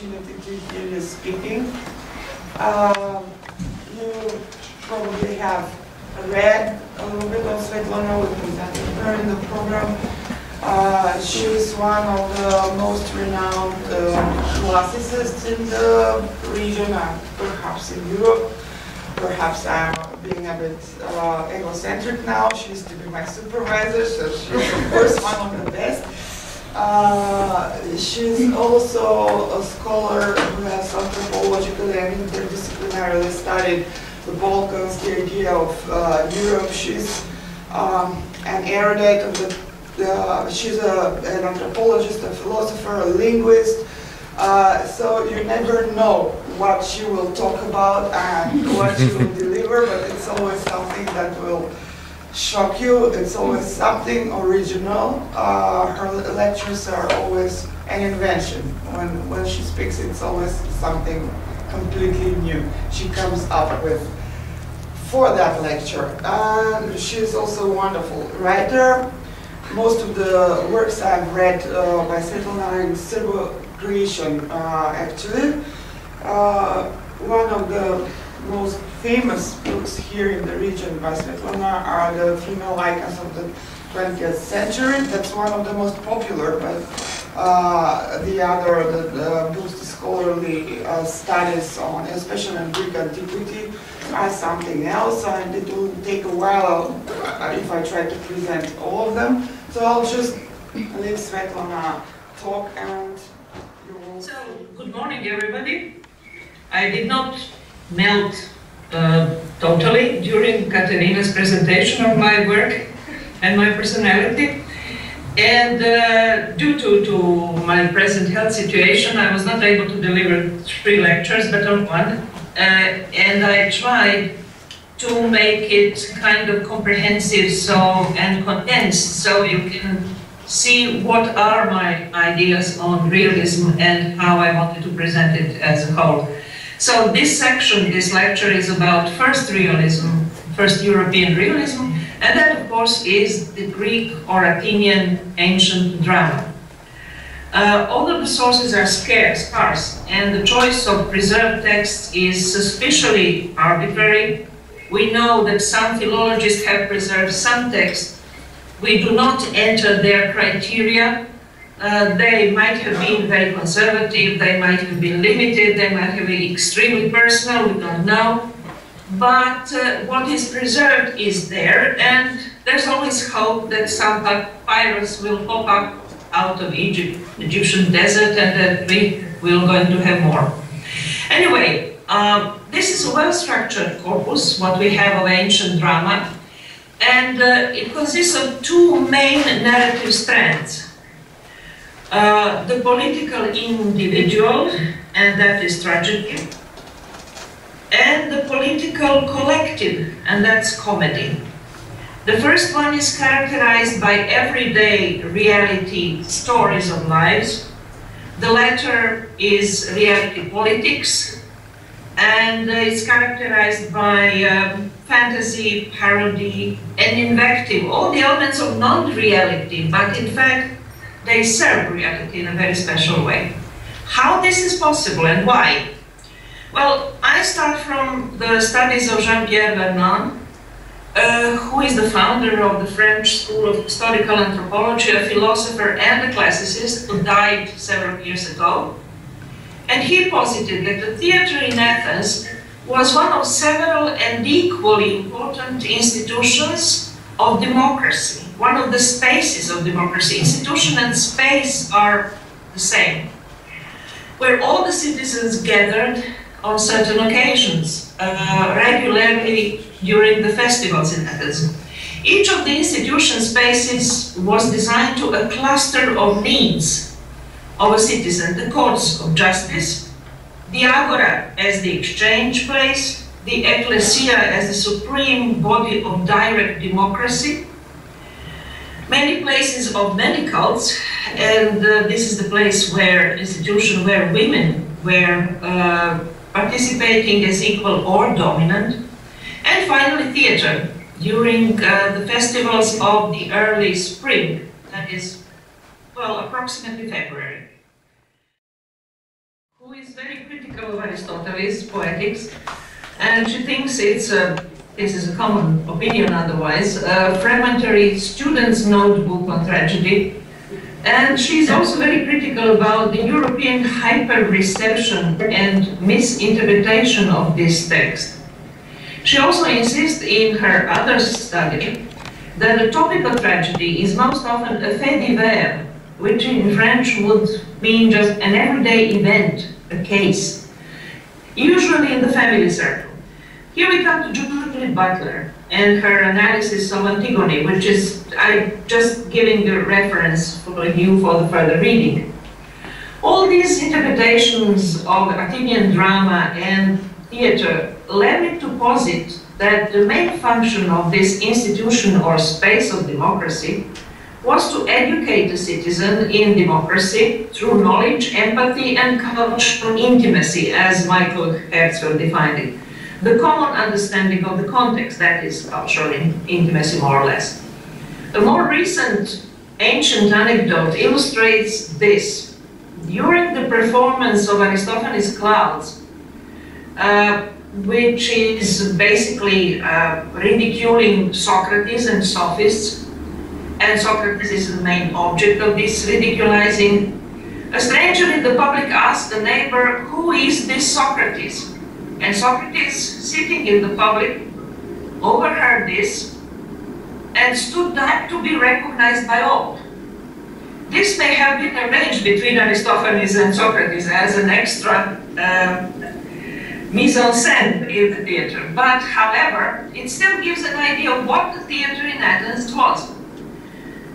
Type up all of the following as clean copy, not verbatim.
opportunity to hear you speaking. You probably have read a little bit of Svetlana. We presented her in the program. She's one of the most renowned classicists in the region, and perhaps in Europe. Perhaps I'm being a bit egocentric now. She used to be my supervisor, so she's of course one of the best. She's also a scholar who has anthropologically and interdisciplinarily studied the Balkans, the idea of Europe. She's an erudite of she's an anthropologist, a philosopher, a linguist. So you never know what she will talk about and what she will deliver, but it's always something that will shock you. It's always something original. Her lectures are always an invention. When she speaks, it's always something completely new she comes up with for that lecture. And she's also a wonderful writer. Most of the works I've read by Svetlana are in Serbo-Croatian, actually. One of the most famous books here in the region by Svetlana are the female icons of the 20th century. That's one of the most popular, but the books, the scholarly studies on, especially on Greek antiquity, are something else, and it will take a while if I try to present all of them. So I'll just leave Svetlana talk, and you will. So, good morning, everybody. I did not melt totally during Katerina's presentation of my work and my personality. And due to my present health situation, I was not able to deliver 3 lectures, but on one. And I tried to make it kind of comprehensive and condensed, so you can see what are my ideas on realism and how I wanted to present it as a whole. So this section, this lecture, is about first realism, first European realism, and that of course is the Greek or Athenian ancient drama. All of the sources are scarce, and the choice of preserved texts is suspiciously arbitrary. We know that some philologists have preserved some texts. We do not enter their criteria. They might have been very conservative, they might have been limited, they might have been extremely personal, we don't know. But what is preserved is there, and there's always hope that some papyrus will pop up out of Egyptian desert, and that we will going to have more. Anyway, this is a well-structured corpus, what we have of ancient drama, and it consists of 2 main narrative strands. The political individual, and that is tragedy, and the political collective, and that's comedy. The first one is characterized by everyday reality stories of lives. The latter is reality politics, and it's characterized by fantasy, parody, and invective, all the elements of non-reality, but in fact they serve reality in a very special way. How this is possible and why? Well, I start from the studies of Jean-Pierre Vernant, who is the founder of the French School of Historical Anthropology, a philosopher and a classicist who died several years ago. And he posited that the theater in Athens was one of several and equally important institutions of democracy, one of the spaces of democracy. Institution and space are the same, where all the citizens gathered on certain occasions, regularly during the festivals in Athens. Each of the institution spaces was designed to a cluster of needs of a citizen: the courts of justice, the agora as the exchange place, the ecclesia as the supreme body of direct democracy, many places of many cults, and this is the place where institution where women were participating as equal or dominant, and finally theater during the festivals of the early spring, that is, well, approximately February. Who critical of Aristotle's poetics, and she thinks it's this is a common opinion otherwise, a fragmentary student's notebook on tragedy. And she's also very critical about the European hyper-reception and misinterpretation of this text. She also insists in her other study that the topic of tragedy is most often a fait divers, which in French would mean just an everyday event, a case, usually in the family circle. Here we come to Judith Butler and her analysis of Antigone, which is, I'm just giving the reference for you for the further reading. All these interpretations of Athenian drama and theater led me to posit that the main function of this institution or space of democracy was to educate the citizen in democracy through knowledge, empathy, and cultural intimacy, as Michael Herzfeld defined it. The common understanding of the context, that is cultural intimacy more or less. A more recent ancient anecdote illustrates this. During the performance of Aristophanes' Clouds, which is basically ridiculing Socrates and sophists, and Socrates is the main object of this ridiculizing, a stranger in the public asked the neighbor, "Who is this Socrates?" And Socrates, sitting in the public, overheard this and stood up to be recognized by all. This may have been arranged between Aristophanes and Socrates as an extra mise en scène in the theater, but however, it still gives an idea of what the theater in Athens was.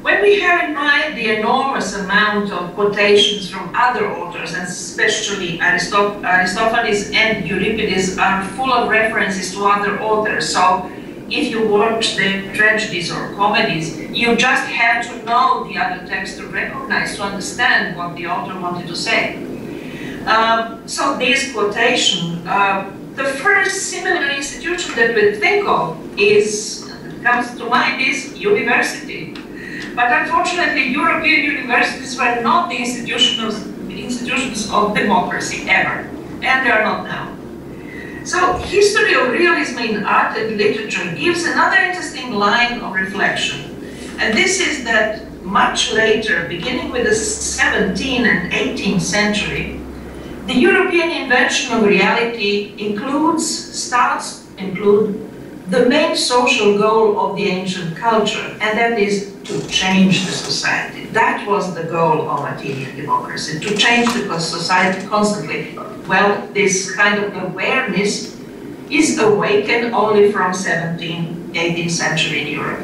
When we have in mind the enormous amount of quotations from other authors, and especially Aristophanes and Euripides are full of references to other authors, so if you watch the tragedies or comedies, you just have to know the other text to recognize, to understand what the author wanted to say. So this quotation, the first similar institution that we think of comes to mind is university. But unfortunately, European universities were not the institutions of democracy ever, and they are not now. So, history of realism in art and literature gives another interesting line of reflection. And this is that much later, beginning with the 17th and 18th century, the European invention of reality starts to include the main social goal of the ancient culture, and that is to change the society. That was the goal of Athenian democracy, to change the society constantly. Well, this kind of awareness is awakened only from 17th, 18th century in Europe.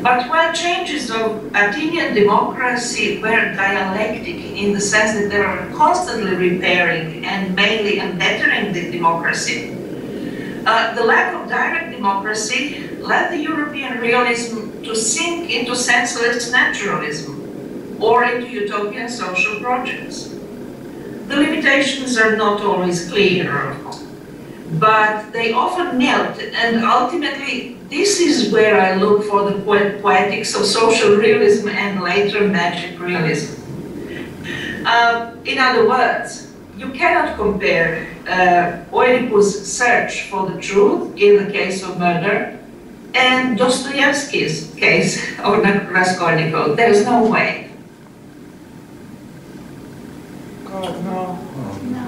But while changes of Athenian democracy were dialectic in the sense that they were constantly repairing and mainly bettering the democracy, the lack of direct democracy led the European realism to sink into senseless naturalism or into utopian social projects. The limitations are not always clear, of course, but they often melt, and ultimately this is where I look for the poetics of social realism and later magic realism. In other words, you cannot compare Oedipus' search for the truth in the case of murder and Dostoevsky's case of Raskolnikov. There is no way. God, no. No.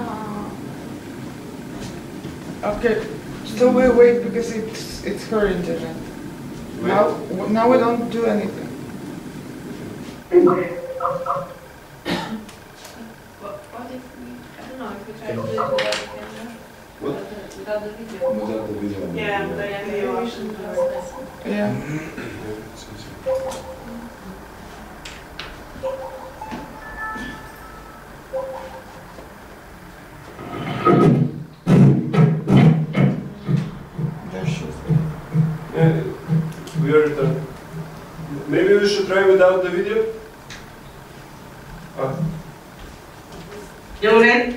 Okay, so we wait because it's her internet. Now we don't do anything. What if we, I don't know, if we try to do it without the camera? What? Without the video? Without the video. Yeah, but maybe we should do it. Yeah. We are done. Maybe we should try without the video? Je u redu?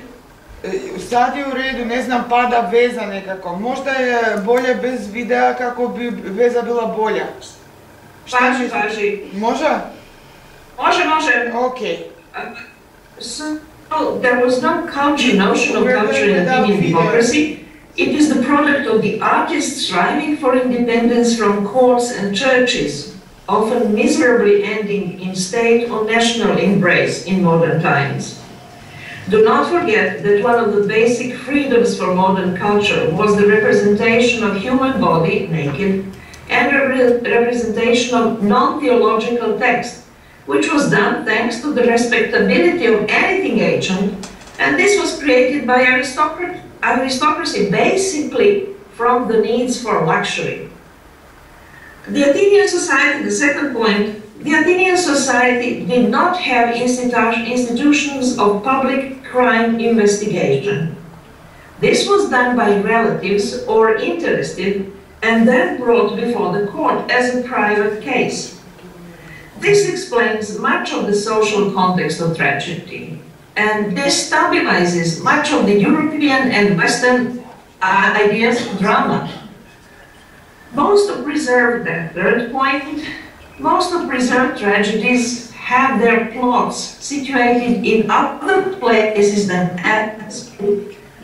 Sad je u redu, ne znam, pada veza nekako. Možda je bolje bez videa kako bi veza bila bolja. Važi. Može? Može. Ok. there was no culture, notion of culture in Athenian democracy. It is the product of the artists striving for independence from courts and churches, often miserably ending in state or national embrace in modern times. Do not forget that one of the basic freedoms for modern culture was the representation of human body naked and representation of non-theological text, which was done thanks to the respectability of anything ancient, and this was created by aristocracy basically from the needs for luxury. The Athenian society, the second point, the Athenian society did not have institutions of public crime investigation. This was done by relatives or interested and then brought before the court as a private case. This explains much of the social context of tragedy and destabilizes much of the European and Western ideas of drama. Most of preserved, the third point, most of preserved tragedies have their plots situated in other places than Athens.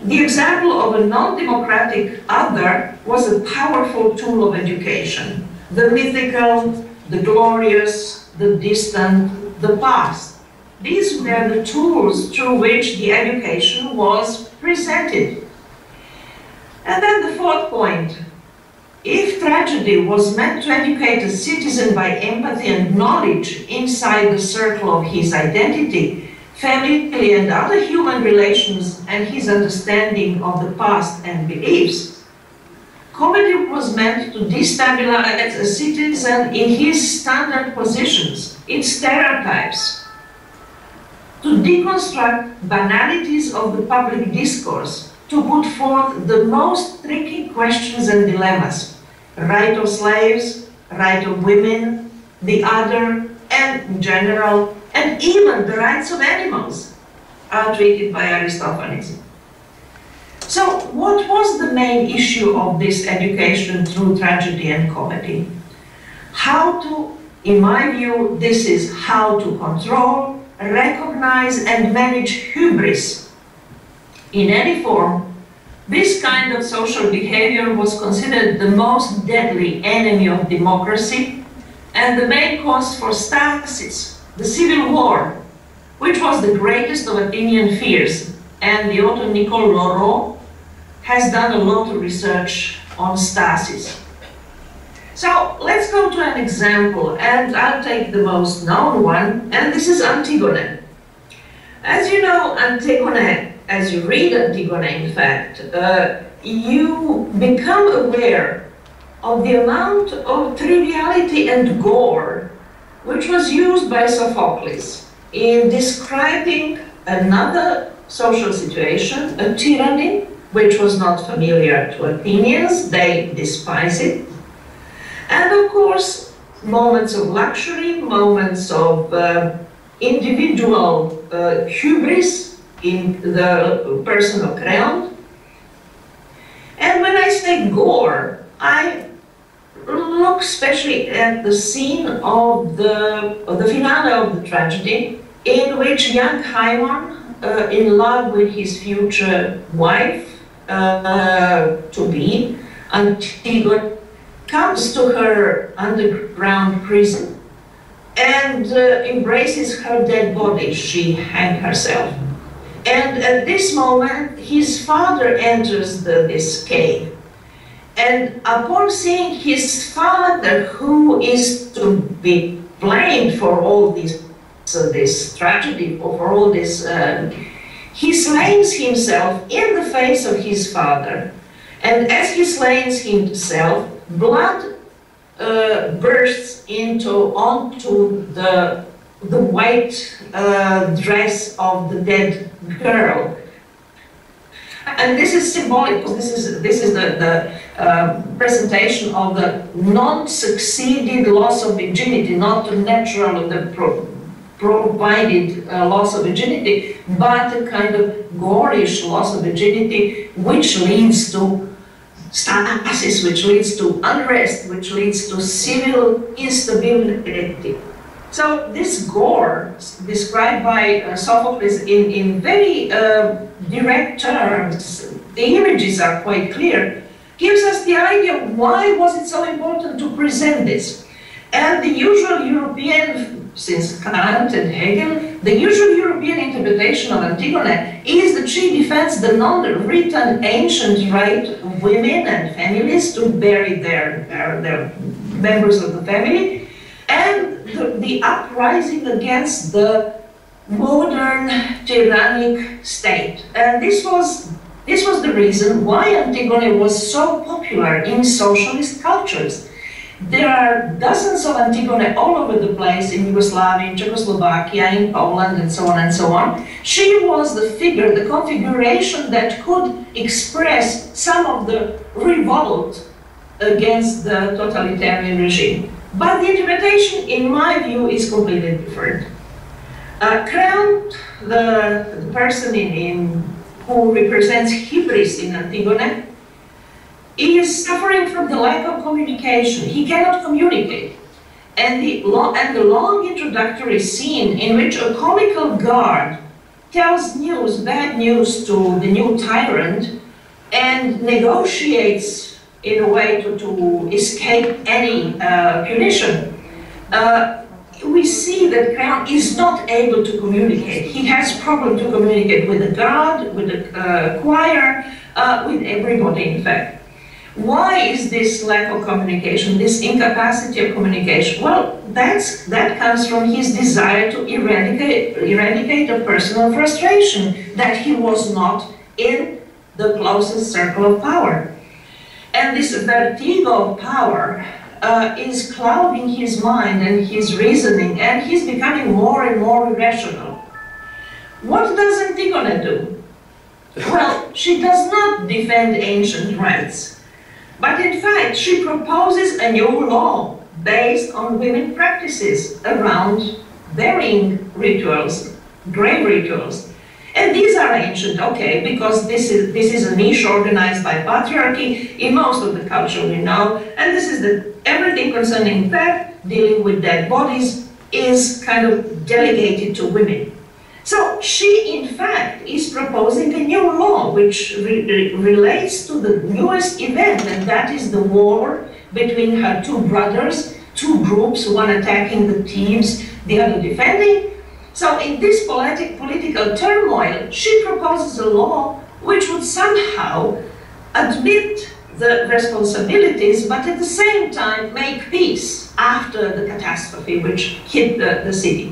The example of a non-democratic other was a powerful tool of education. The mythical, the glorious, the distant, the past. These were the tools through which the education was presented. And then the fourth point. If tragedy was meant to educate a citizen by empathy and knowledge inside the circle of his identity, family and other human relations, and his understanding of the past and beliefs, comedy was meant to destabilize a citizen in his standard positions, in stereotypes, to deconstruct banalities of the public discourse, to put forth the most tricky questions and dilemmas. Right of slaves, right of women, the other, and in general, and even the rights of animals are treated by Aristophanes. So what was the main issue of this education through tragedy and comedy? How to, in my view, this is how to control, recognize, and manage hubris in any form. This kind of social behavior was considered the most deadly enemy of democracy and the main cause for stasis, the civil war, which was the greatest of Athenian fears. And the author Nicole Laurent has done a lot of research on stasis. So let's go to an example, and I'll take the most known one, and this is Antigone. As you know, Antigone, as you read Antigone, in fact, you become aware of the amount of triviality and gore which was used by Sophocles in describing another social situation, a tyranny, which was not familiar to Athenians. They despise it. And of course, moments of luxury, moments of individual hubris in the person of Creon. And when I say gore, I look especially at the scene of the finale of the tragedy, in which young Haemon, in love with his future wife, to be, Antigone, comes to her underground prison and embraces her dead body. She hanged herself. And at this moment, his father enters this cave. And upon seeing his father, who is to be blamed for all this tragedy, for all this, he slays himself in the face of his father. And as he slays himself, blood bursts onto the white dress of the dead girl. And this is symbolic, because this is the presentation of the non-succeeded loss of virginity, not the natural, the provided loss of virginity, but a kind of gorish loss of virginity, which leads to stasis, which leads to unrest, which leads to civil instability. So this gore, described by Sophocles in very direct terms, the images are quite clear, gives us the idea of why was it so important to present this. And the usual European, since Kant and Hegel, the usual European interpretation of Antigone is that she defends the non-written ancient right of women and families to bury their members of the family, and the uprising against the modern tyrannic state. And this was the reason why Antigone was so popular in socialist cultures. There are dozens of Antigone all over the place in Yugoslavia, in Czechoslovakia, in Poland, and so on and so on. She was the figure, the configuration that could express some of the revolt against the totalitarian regime. But the interpretation, in my view, is completely different. Crown, the person who represents hybris in Antigone, is suffering from the lack of communication. He cannot communicate. And the long introductory scene in which a comical guard tells news, bad news to the new tyrant and negotiates in a way to escape any punition, we see that Crown is not able to communicate. He has problem to communicate with the guard, with the choir, with everybody, in fact. Why is this lack of communication, this incapacity of communication? Well, that comes from his desire to eradicate a personal frustration that he was not in the closest circle of power. And this vertigo of power is clouding his mind and his reasoning, and he's becoming more and more irrational. What does Antigone do? Well, she does not defend ancient rights. But in fact, she proposes a new law based on women practices around burying rituals, grave rituals. And these are ancient, okay, because this is a niche organized by patriarchy in most of the culture we know, and this is everything concerning death, dealing with dead bodies, is kind of delegated to women. So she, in fact, is proposing a new law which relates to the newest event, and that is the war between her two brothers, two groups, one attacking the Thebes, the other defending. So in this political turmoil, she proposes a law which would somehow admit the responsibilities, but at the same time make peace after the catastrophe which hit the city.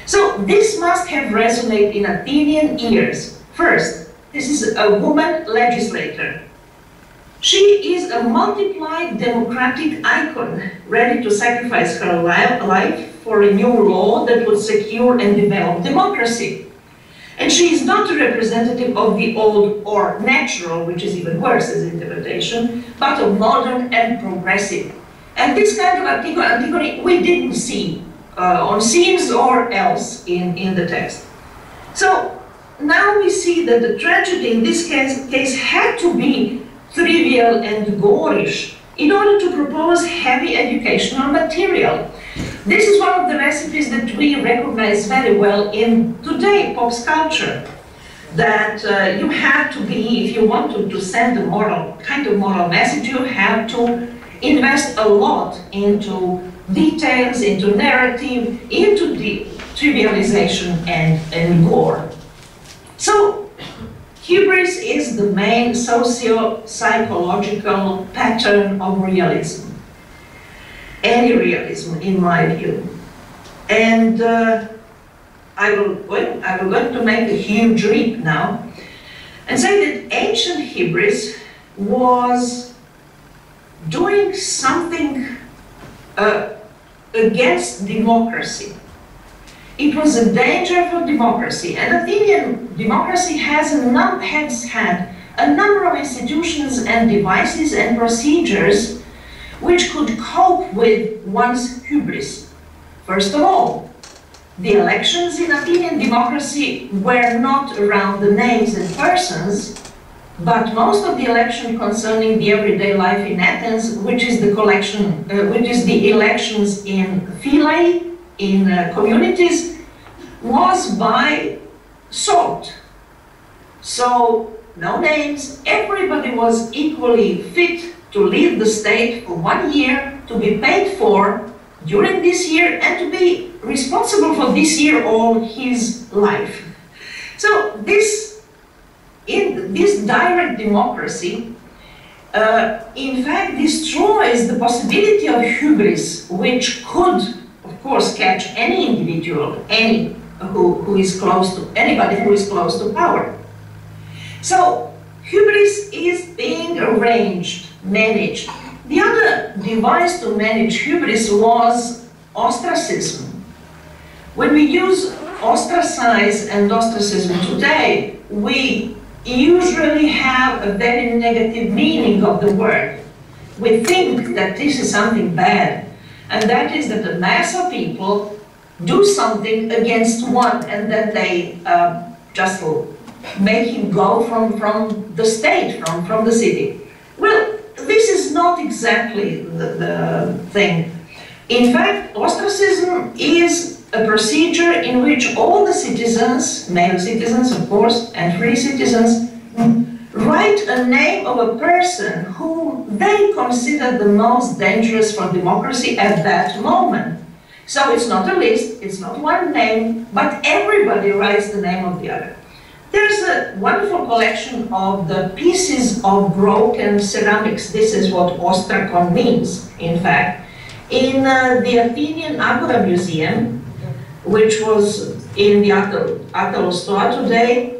So this must have resonated in Athenian ears. First, this is a woman legislator. She is a multiplied democratic icon, ready to sacrifice her life for a new law that would secure and develop democracy. And she is not a representative of the old or natural, which is even worse as interpretation, but of modern and progressive. And this kind of Antigone we didn't see on scenes or else in the text. So now we see that the tragedy in this case had to be trivial and gorish in order to propose heavy educational material. This is one of the recipes that we recognize very well in today pop culture. That you have to be, if you want to send a moral message, you have to invest a lot into details, into narrative, into the trivialization and gore. So, hubris is the main socio-psychological pattern of realism. Any realism, in my view. And I will going to make a huge leap now and say that ancient hubris was doing something against democracy. It was a danger for democracy, and Athenian democracy has had a number of institutions and devices and procedures which could cope with one's hubris. First of all, the elections in Athenian democracy were not around the names and persons, but most of the election concerning the everyday life in Athens, which is the elections in philae, in communities was by sort. So no names, everybody was equally fit to lead the state for 1 year, to be paid for during this year, and to be responsible for this year all his life. So this direct democracy in fact destroys the possibility of hubris, which could, of course, catch any individual, anybody who is close to power. So hubris is being arranged, managed. The other device to manage hubris was ostracism. When we use ostracize and ostracism today, we usually have a very negative meaning of the word. We think that this is something bad, and that is that a mass of people do something against one, and then they just make him go from the state, from the city. Well, this is not exactly the thing. In fact, ostracism is a procedure in which all the citizens, male citizens of course, and free citizens, write a name of a person who they consider the most dangerous for democracy at that moment. So it's not a list, it's not one name, but everybody writes the name of the other. There's a wonderful collection of the pieces of broken ceramics. This is what ostrakon means, in fact. In the Athenian Agora Museum, which was in the Atalostoa today,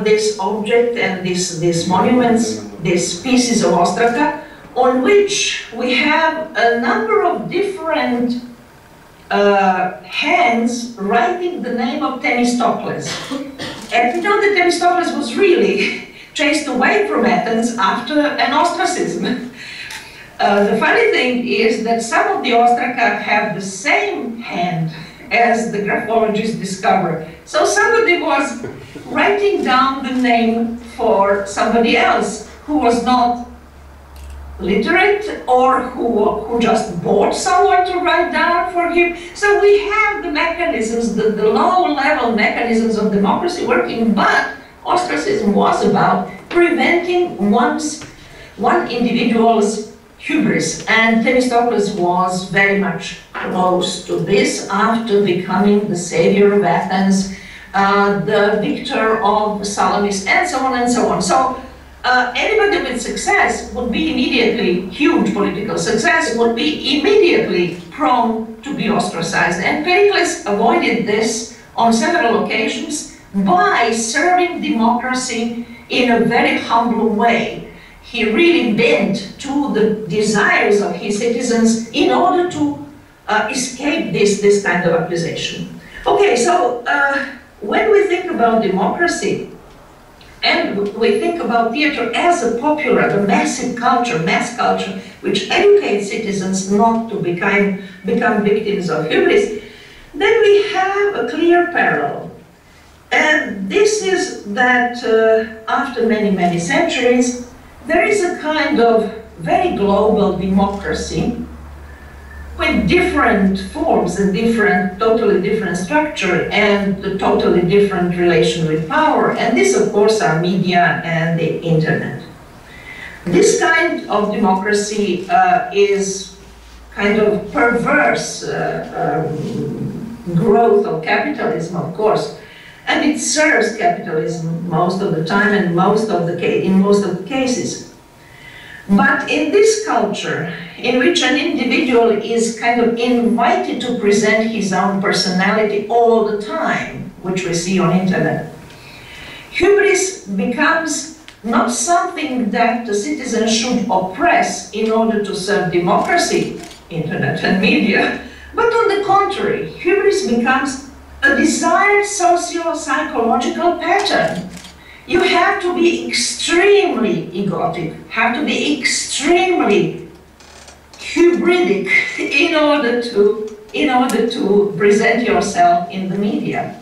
this object and these monuments, these pieces of ostraka, on which we have a number of different hands writing the name of Themistocles. And we know that Themistocles was really chased away from Athens after an ostracism. The funny thing is that some of the ostraka have the same hand as the graphologists discovered. So somebody was writing down the name for somebody else who was not literate, or who just bought someone to write down for him. So we have the mechanisms, the low-level mechanisms of democracy working, but ostracism was about preventing one individual's hubris, and Themistocles was very much close to this after becoming the savior of Athens, the victor of Salamis, and so on and so on. So anybody with success would be immediately, huge political success, would be immediately prone to be ostracized. And Pericles avoided this on several occasions by serving democracy in a very humble way. He really bent to the desires of his citizens in order to escape this kind of accusation. Okay, so when we think about democracy, and we think about theater as a popular, a massive culture, mass culture, which educates citizens not to become victims of hubris, then we have a clear parallel. And this is that after many, many centuries, there is a kind of very global democracy with different forms and totally different structure and a totally different relation with power. And this, of course, are media and the internet. This kind of democracy is kind of perverse growth of capitalism, of course, and it serves capitalism most of the time and in most of the cases. But in this culture, in which an individual is kind of invited to present his own personality all the time, which we see on internet, hubris becomes not something that the citizens should oppress in order to serve democracy, internet and media, but on the contrary, hubris becomes a desired socio-psychological pattern. You have to be extremely egotic, have to be extremely hybridic in order to present yourself in the media.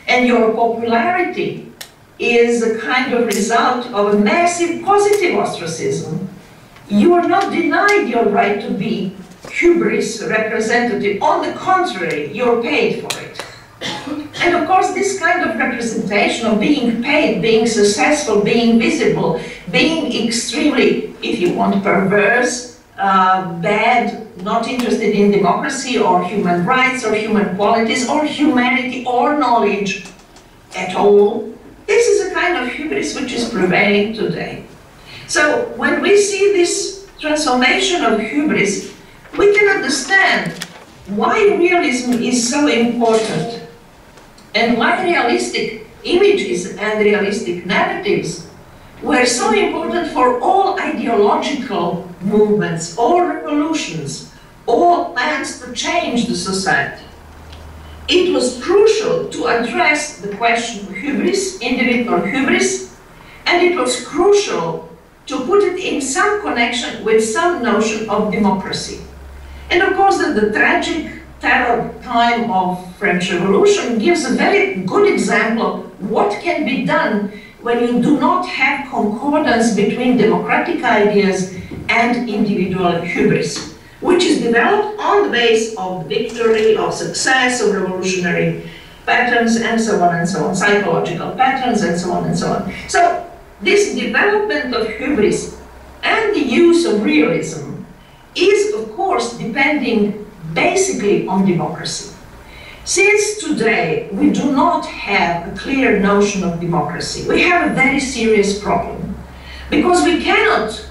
And your popularity is a kind of result of a massive positive ostracism. You are not denied your right to be hubris representative. On the contrary, you're paid for it. And of course, this kind of representation of being paid, being successful, being visible, being extremely, if you want, perverse, bad, not interested in democracy or human rights or human qualities or humanity or knowledge at all, this is a kind of hubris which is prevailing today. So when we see this transformation of hubris, we can understand why realism is so important and why realistic images and realistic narratives were so important for all ideological movements, all revolutions, all plans to change the society. It was crucial to address the question of hubris, individual hubris, and it was crucial to put it in some connection with some notion of democracy. And of course, the tragic terror time of French Revolution gives a very good example of what can be done when you do not have concordance between democratic ideas and individual hubris, which is developed on the base of victory, of success, of revolutionary patterns, and so on, psychological patterns, and so on and so on. So this development of hubris and the use of realism is, of course, depending basically on democracy. Since today we do not have a clear notion of democracy, we have a very serious problem, because we cannot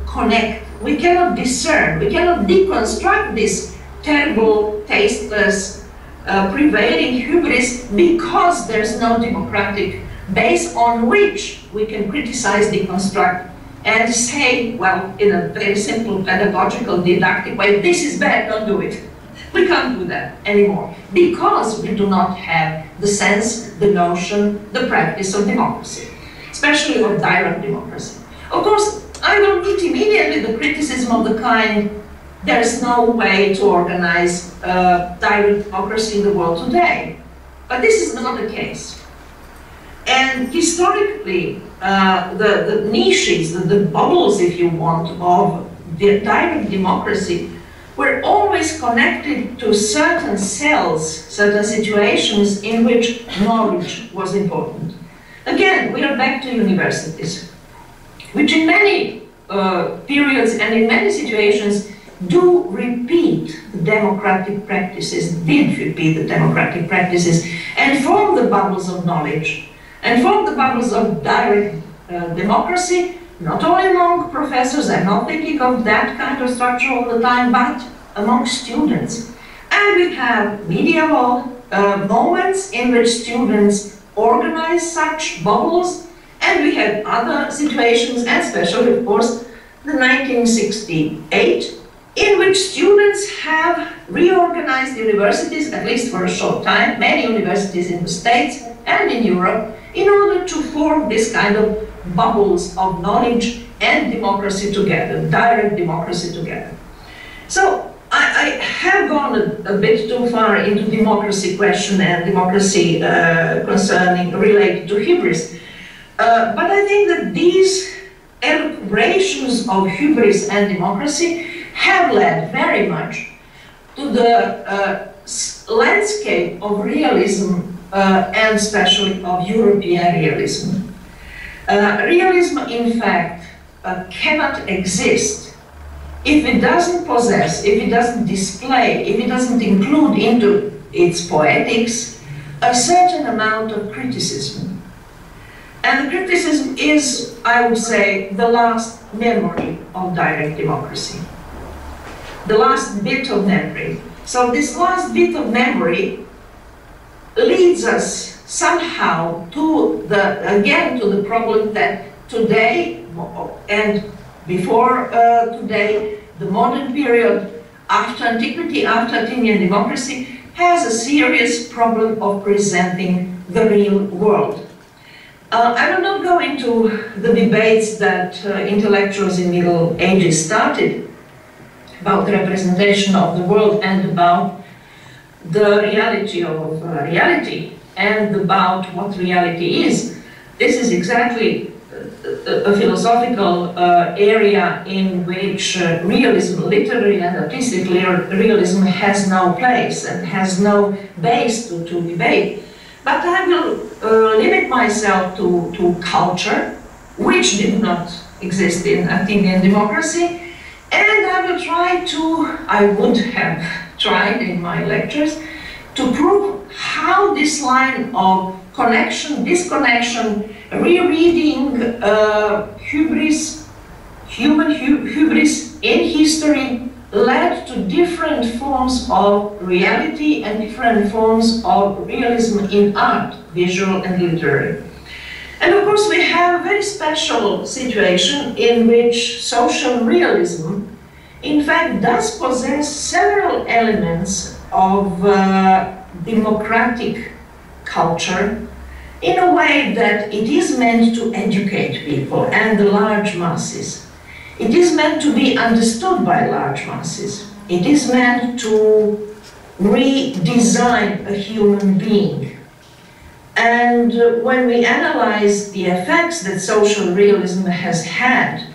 connect, we cannot discern, we cannot deconstruct this terrible, tasteless, prevailing hubris, because there's no democratic base on which we can criticize, deconstruct, and say, well, in a very simple pedagogical, didactic way, this is bad, don't do it. We can't do that anymore, because we do not have the sense, the notion, the practice of democracy, especially of direct democracy. Of course, I will meet immediately the criticism of the kind, there's no way to organize direct democracy in the world today. But this is not the case. And historically, the niches, the bubbles, if you want, of the direct democracy were always connected to certain cells, certain situations in which knowledge was important. Again, we are back to universities, which in many periods and in many situations do repeat the democratic practices, did repeat the democratic practices, and form the bubbles of knowledge, and form the bubbles of direct democracy, not only among professors, I'm not thinking of that kind of structure all the time, but among students. And we have medieval moments in which students organize such bubbles, and we have other situations, and especially, of course, the 1968, in which students have reorganized universities, at least for a short time, many universities in the States and in Europe, in order to form this kind of bubbles of knowledge and democracy together, direct democracy together. So I have gone a bit too far into democracy question and democracy related to hubris. But I think that these elucubrations of hubris and democracy have led very much to the landscape of realism and especially of European realism. Realism, in fact, cannot exist if it doesn't possess, if it doesn't display, if it doesn't include into its poetics a certain amount of criticism. And the criticism is, I would say, the last memory of direct democracy. The last bit of memory. So this last bit of memory leads us somehow to the problem that today and before today, the modern period, after antiquity, after Athenian democracy, has a serious problem of presenting the real world. I will not go into the debates that intellectuals in Middle Ages started about the representation of the world and about the reality of reality and about what reality is. This is exactly a philosophical area in which realism, literary and artistic realism, has no place and has no base to debate. But I will limit myself to culture, which did not exist in Athenian democracy, and I will try to, I would have tried in my lectures, to prove how this line of connection, disconnection, rereading hubris, human hubris in history led to different forms of reality and different forms of realism in art, visual and literary. And of course we have a very special situation in which social realism in fact does possess several elements of democratic culture in a way that it is meant to educate people and the large masses. It is meant to be understood by large masses. It is meant to redesign a human being. And when we analyze the effects that social realism has had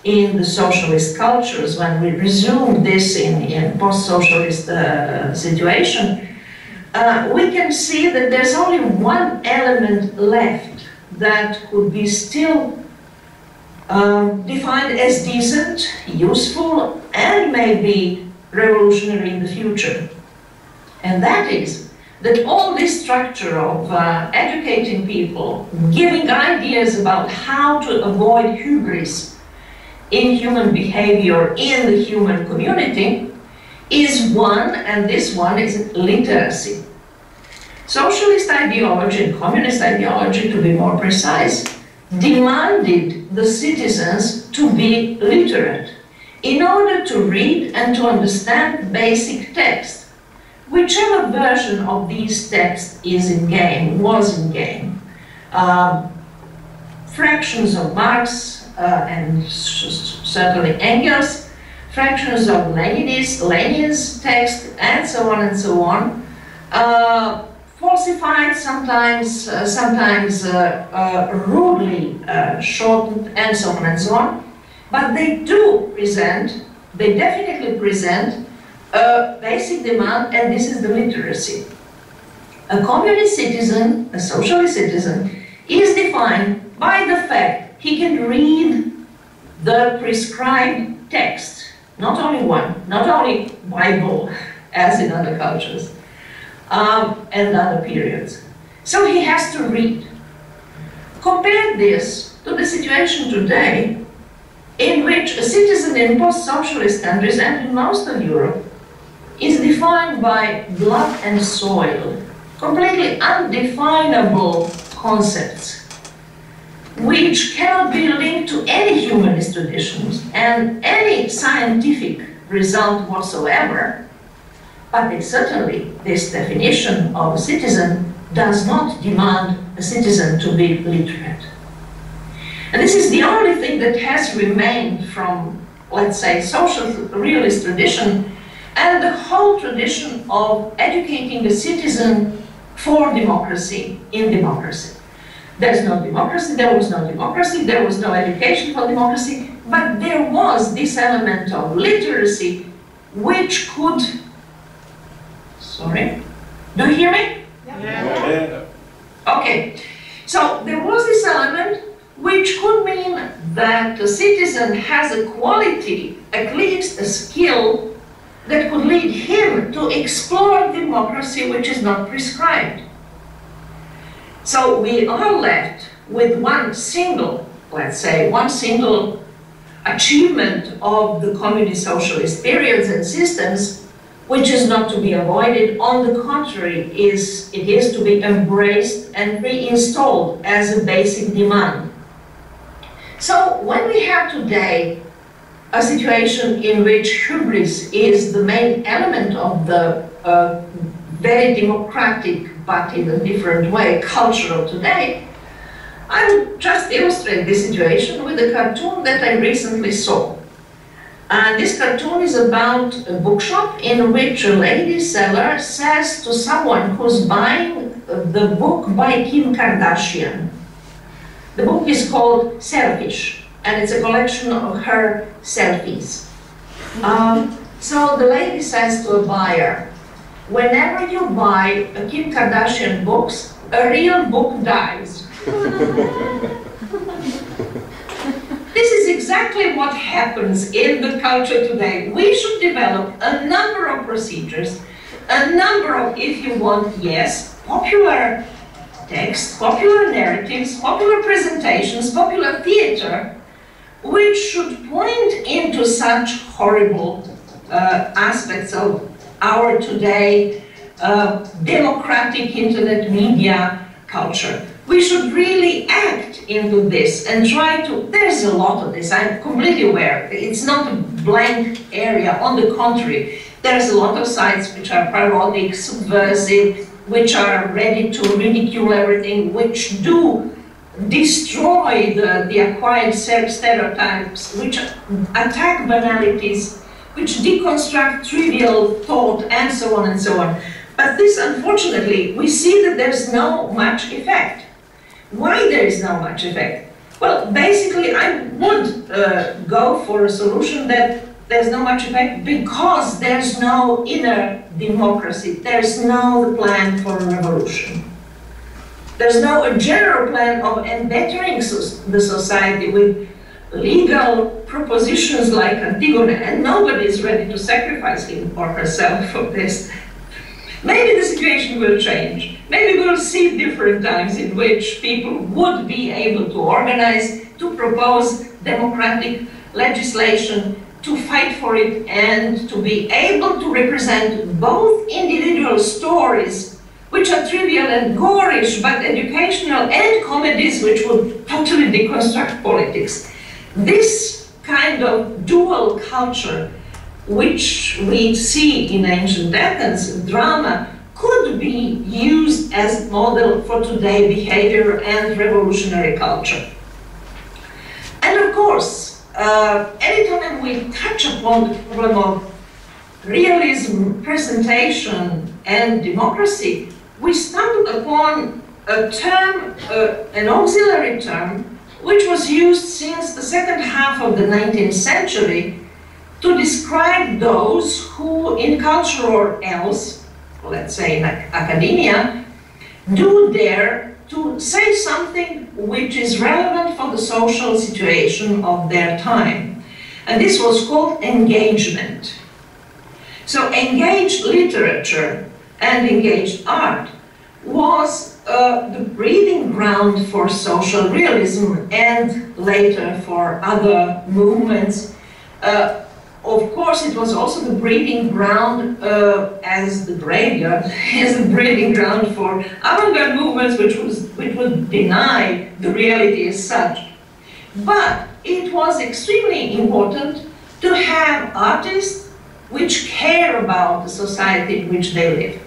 in the socialist cultures, when we resume this in post-socialist situation, we can see that there's only one element left that could be still defined as decent, useful, and maybe revolutionary in the future. And that is that all this structure of educating people, giving ideas about how to avoid hubris in human behavior in the human community is one, and this one is literacy. Socialist ideology and communist ideology, to be more precise, demanded the citizens to be literate in order to read and to understand basic text. Whichever version of these texts is in game, was in game. Fractions of Marx and certainly Engels, fractions of Lenin's text, and so on and so on. Falsified, sometimes rudely shortened, and so on and so on. But they do present, they definitely present a basic demand, and this is the literacy. A communist citizen, a socialist citizen, is defined by the fact he can read the prescribed text, not only one, not only Bible, as in other cultures, and other periods. So he has to read. Compare this to the situation today, in which a citizen in post-socialist countries and in most of Europe is defined by blood and soil, completely undefinable concepts, which cannot be linked to any humanist traditions and any scientific result whatsoever. But certainly, this definition of a citizen does not demand a citizen to be literate. And this is the only thing that has remained from, let's say, social realist tradition and the whole tradition of educating a citizen for democracy in democracy. There's no democracy, there was no democracy, there was no education for democracy, but there was this element of literacy which could... Sorry, do you hear me? Yeah. Okay, so there was this element which could mean that the citizen has a quality, at least a skill, that could lead him to explore democracy which is not prescribed. So we are left with one single, let's say, one single achievement of the communist socialist periods and systems, which is not to be avoided. On the contrary, it is to be embraced and reinstalled as a basic demand. So when we have today a situation in which hubris is the main element of the very democratic, but in a different way, culture of today, I will just illustrate this situation with a cartoon that I recently saw. And this cartoon is about a bookshop in which a lady seller says to someone who's buying the book by Kim Kardashian, The book is called Selfish, and it's a collection of her selfies. So the lady says to a buyer, whenever you buy a Kim Kardashian book, a real book dies. This is exactly what happens in the culture today. We should develop a number of procedures, a number of, if you want, yes, popular text, popular narratives, popular presentations, popular theater, which should point into such horrible aspects of our today democratic internet media culture. We should really act into this and try to, there's a lot of this, I'm completely aware. It's not a blank area, on the contrary. There's a lot of sites which are parodic, subversive, which are ready to ridicule everything, which do destroy the acquired stereotypes, which attack banalities, which deconstruct trivial thought, and so on and so on. But this, unfortunately, we see that there's no much effect. Why there is no much effect? Well, basically, I would go for a solution that there's no much effect because there's no inner democracy. There's no plan for a revolution. There's no a general plan of embettering the society with legal propositions like Antigone, and nobody is ready to sacrifice him or herself for this. Maybe the situation will change. Maybe we'll see different times in which people would be able to organize, to propose democratic legislation, to fight for it, and to be able to represent both individual stories, which are trivial and gorish, but educational, and comedies which would totally deconstruct politics. This kind of dual culture, which we see in ancient Athens, drama, could be used as model for today behavior and revolutionary culture. And of course, anytime we touch upon the problem of realism, presentation, and democracy, we stumbled upon a term, an auxiliary term, which was used since the second half of the 19th century to describe those who, in culture or else, let's say in academia, do dare to say something which is relevant for the social situation of their time. And this was called engagement. So engaged literature and engaged art was the breeding ground for social realism and later for other movements. Of course, it was also the breeding ground as the graveyard, as the breeding ground for avant-garde movements which would deny the reality as such. But it was extremely important to have artists which care about the society in which they live.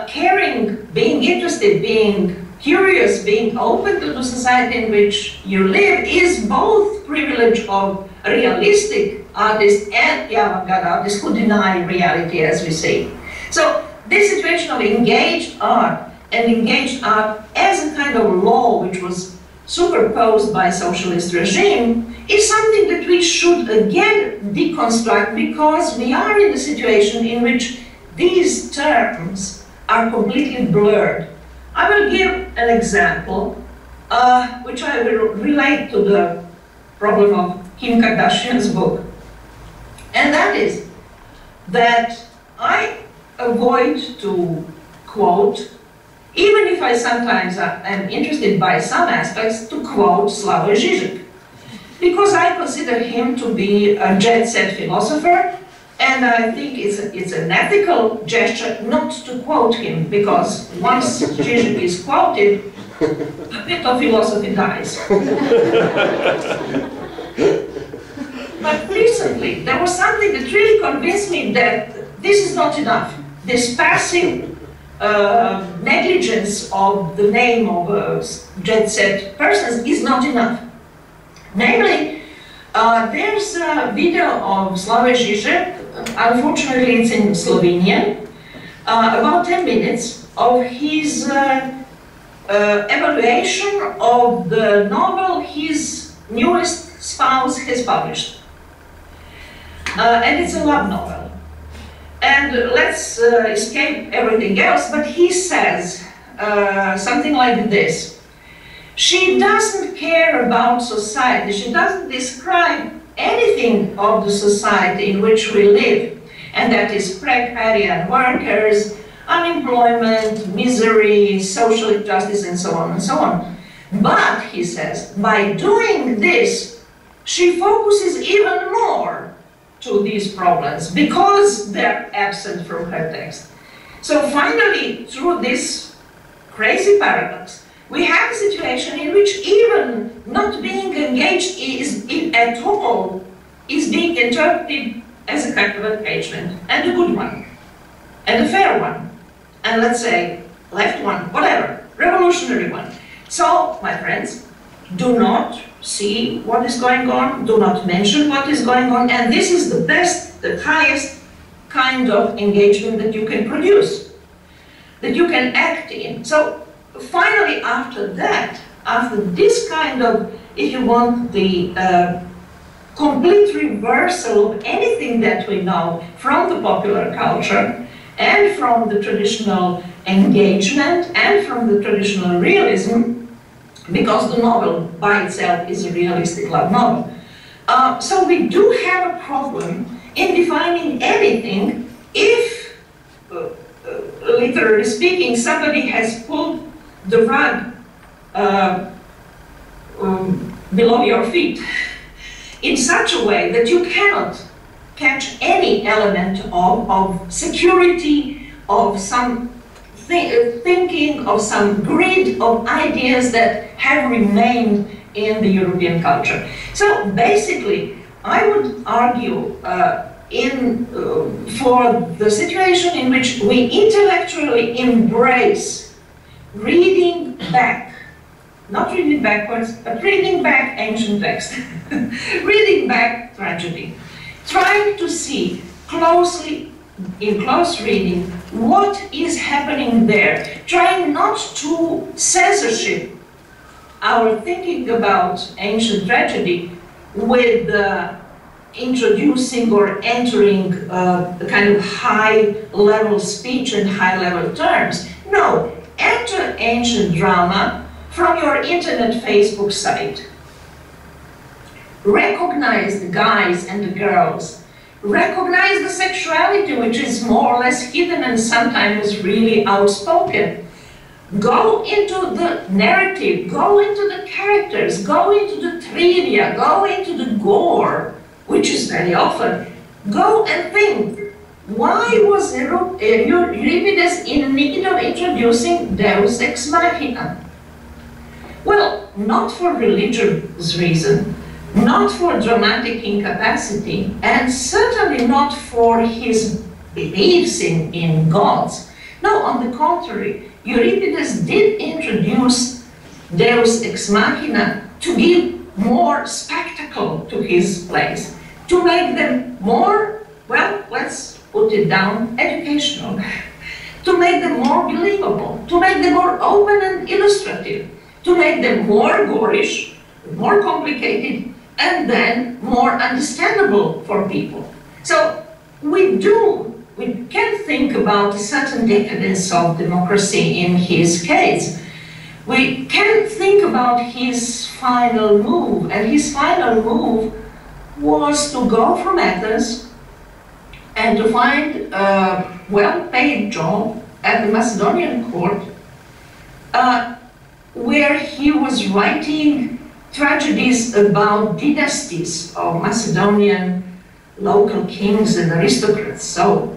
Caring, being interested, being curious, being open to the society in which you live is both privilege of realistic artists and the avant-garde artists who deny reality, as we say. So this situation of engaged art and engaged art as a kind of law which was superposed by socialist regime is something that we should again deconstruct, because we are in a situation in which these terms are completely blurred. I will give an example which I will relate to the problem of Kim Kardashian's book. And that is that I avoid to quote, even if I sometimes am interested by some aspects, to quote Slavoj Žižek, because I consider him to be a jet-set philosopher, and I think it's an ethical gesture not to quote him, because once Žižek is quoted, a bit of philosophy dies. But recently, there was something that really convinced me that this is not enough. This passive negligence of the name of jet-set persons is not enough. Namely, there's a video of Slavoj Žižek, unfortunately it's in Slovenian, about 10 minutes of his evaluation of the novel his newest spouse has published. And it's a love novel. And let's escape everything else, but he says something like this. She doesn't care about society, she doesn't describe anything of the society in which we live, and that is precarious workers, unemployment, misery, social injustice, and so on and so on. But, he says, by doing this, she focuses even more to these problems because they're absent from her text. So finally, through this crazy paradox, we have a situation in which even not being engaged at all is being interpreted as a kind of engagement, and a good one, and a fair one, and let's say left one, whatever, revolutionary one. So, my friends, do not see what is going on, do not mention what is going on, and this is the best, the highest kind of engagement that you can produce, that you can act in. So, finally, after that, after this kind of, if you want, the complete reversal of anything that we know from the popular culture and from the traditional engagement and from the traditional realism, because the novel by itself is a realistic love novel. So we do have a problem in defining anything if, literally speaking, somebody has pulled the rug below your feet in such a way that you cannot catch any element of security, of some thinking, of some grid of ideas that have remained in the European culture. So basically, I would argue for the situation in which we intellectually embrace reading back, not reading backwards, but reading back ancient text, reading back tragedy, trying to see closely, in close reading, what is happening there, trying not to censorship our thinking about ancient tragedy with introducing or entering a kind of high-level speech and high-level terms. No, enter ancient drama from your internet Facebook site. Recognize the guys and the girls. Recognize the sexuality, which is more or less hidden and sometimes really outspoken. Go into the narrative, go into the characters, go into the trivia, go into the gore, which is very often. Go and think, why was Euripides in need of introducing Deus ex machina? Well, not for religious reason, not for dramatic incapacity, and certainly not for his beliefs in gods. No, on the contrary, Euripides did introduce Deus ex machina to give more spectacle to his plays, to make them more, well, let's put it down, educational, to make them more believable, to make them more open and illustrative, to make them more gorish, more complicated, and then more understandable for people. So we can think about a certain decadence of democracy in his case. We can think about his final move, and his final move was to go from Athens and to find a well-paid job at the Macedonian court, where he was writing tragedies about dynasties of Macedonian local kings and aristocrats. So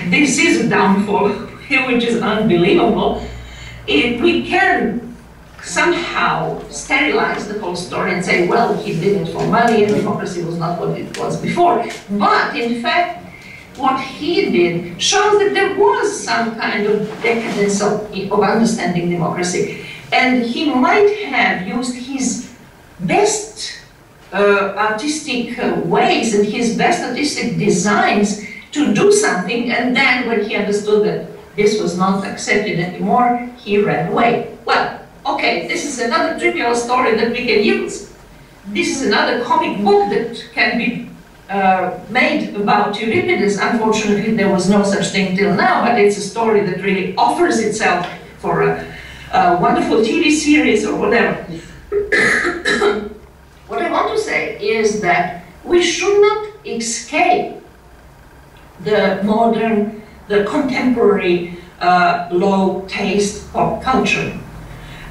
this is a downfall which is unbelievable. If we can somehow sterilize the whole story and say, well, he did it for money and democracy was not what it was before. But in fact, what he did shows that there was some kind of decadence of understanding democracy. And he might have used his best artistic ways and his best artistic designs to do something, and then when he understood that this was not accepted anymore, he ran away. Well, Okay, this is another trivial story that we can use. This is another comic book that can be made about Euripides. Unfortunately, there was no such thing till now, but it's a story that really offers itself for a wonderful TV series or whatever. What I want to say is that we should not escape the modern, the contemporary, low-taste pop culture.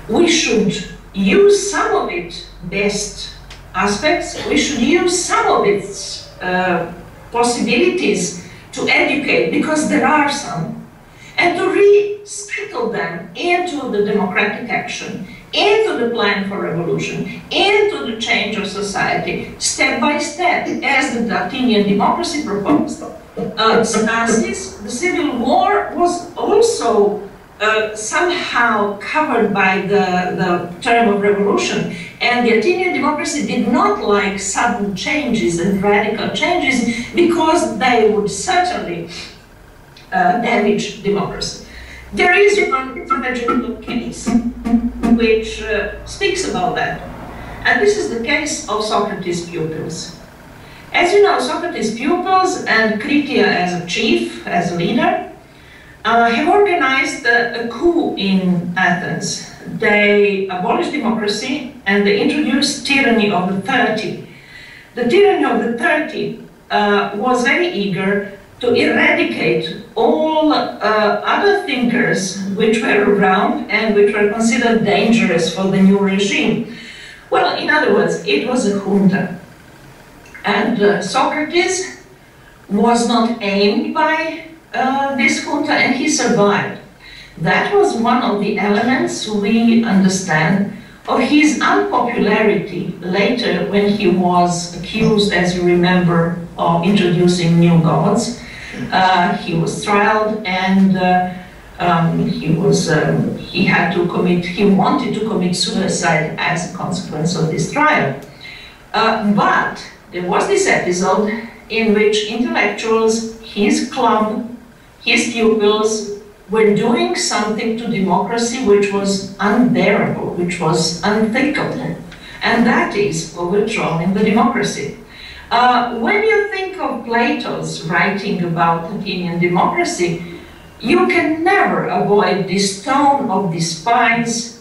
We should use some of its best aspects, we should use some of its possibilities to educate, because there are some, and to recycle them into the democratic action, into the plan for revolution, into the change of society, step by step, as the Athenian democracy proposed. The Civil War was also somehow covered by the term of revolution, and the Athenian democracy did not like sudden changes and radical changes, because they would certainly damage democracy. There is one tragedical case which speaks about that, and this is the case of Socrates' pupils. As you know, Socrates' pupils and Critias as a chief, as a leader, have organized a coup in Athens. They abolished democracy and they introduced tyranny of the 30. The tyranny of the 30 was very eager to eradicate all other thinkers which were around and which were considered dangerous for the new regime. Well, in other words, it was a junta. And Socrates was not aimed by this junta, and he survived. That was one of the elements we understand of his unpopularity later, when he was accused, as you remember, of introducing new gods. He was trialed, and he wanted to commit suicide as a consequence of this trial. But there was this episode in which intellectuals, his club, his pupils, were doing something to democracy which was unbearable, which was unthinkable, and that is overthrowing the democracy. When you think of Plato's writing about Athenian democracy, you can never avoid this tone of despise,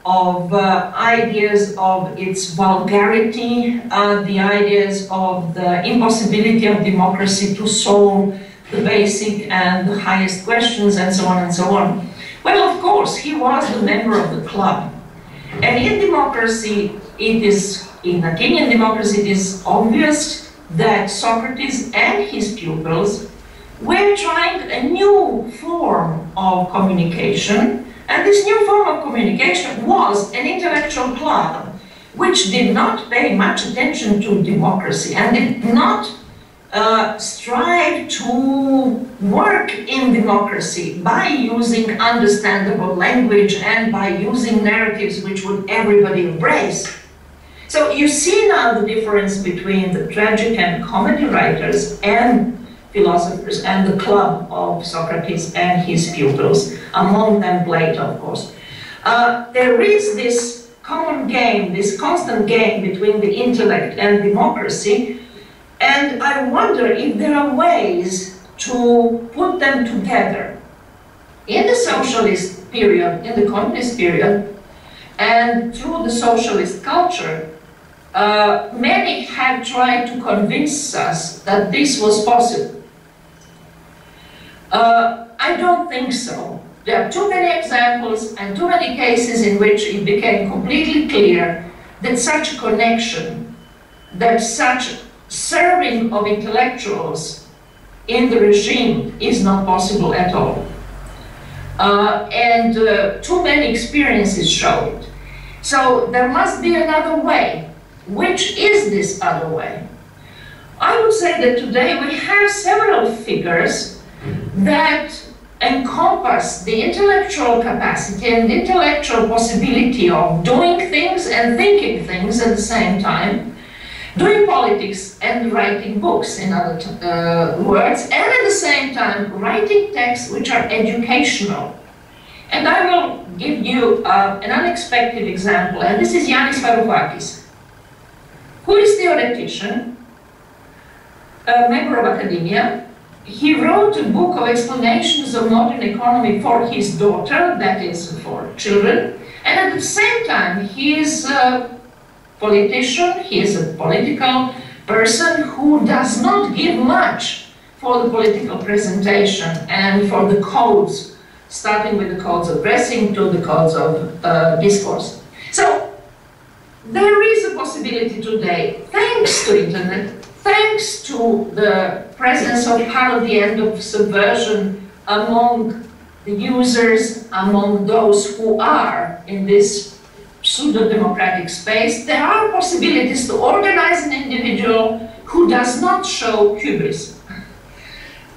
of ideas of its vulgarity, the ideas of the impossibility of democracy to solve the basic and the highest questions, and so on and so on. Well, of course, he was the member of the club. And in democracy, in Athenian democracy, it is obvious that Socrates and his pupils were trying a new form of communication, and this new form of communication was an intellectual club which did not pay much attention to democracy and did not strive to work in democracy by using understandable language and by using narratives which would everybody embrace. So you see now the difference between the tragic and comedy writers and philosophers and the club of Socrates and his pupils, among them Plato, of course. There is this common game, this constant game between the intellect and democracy, and I wonder if there are ways to put them together. In the socialist period, in the communist period, and through the socialist culture, many have tried to convince us that this was possible. I don't think so. There are too many examples and too many cases in which it became completely clear that such a connection, that such serving of intellectuals in the regime is not possible at all. Too many experiences show it. So there must be another way. Which is this other way? I would say that today we have several figures that encompass the intellectual capacity and the intellectual possibility of doing things and thinking things at the same time, doing politics and writing books, in other words, and at the same time writing texts which are educational And I will give you an unexpected example, and this is Yanis Varoufakis, who is theoretician, a member of academia. He wrote a book of explanations of modern economy for his daughter, that is for children, and at the same time he is a politician, he is a political person who does not give much for the political presentation and for the codes, starting with the codes of dressing to the codes of discourse. So there is a possibility today, thanks to internet, thanks to the presence of part of the end of subversion among the users, among those who are in this pseudo-democratic space, there are possibilities to organize an individual who does not show hubris.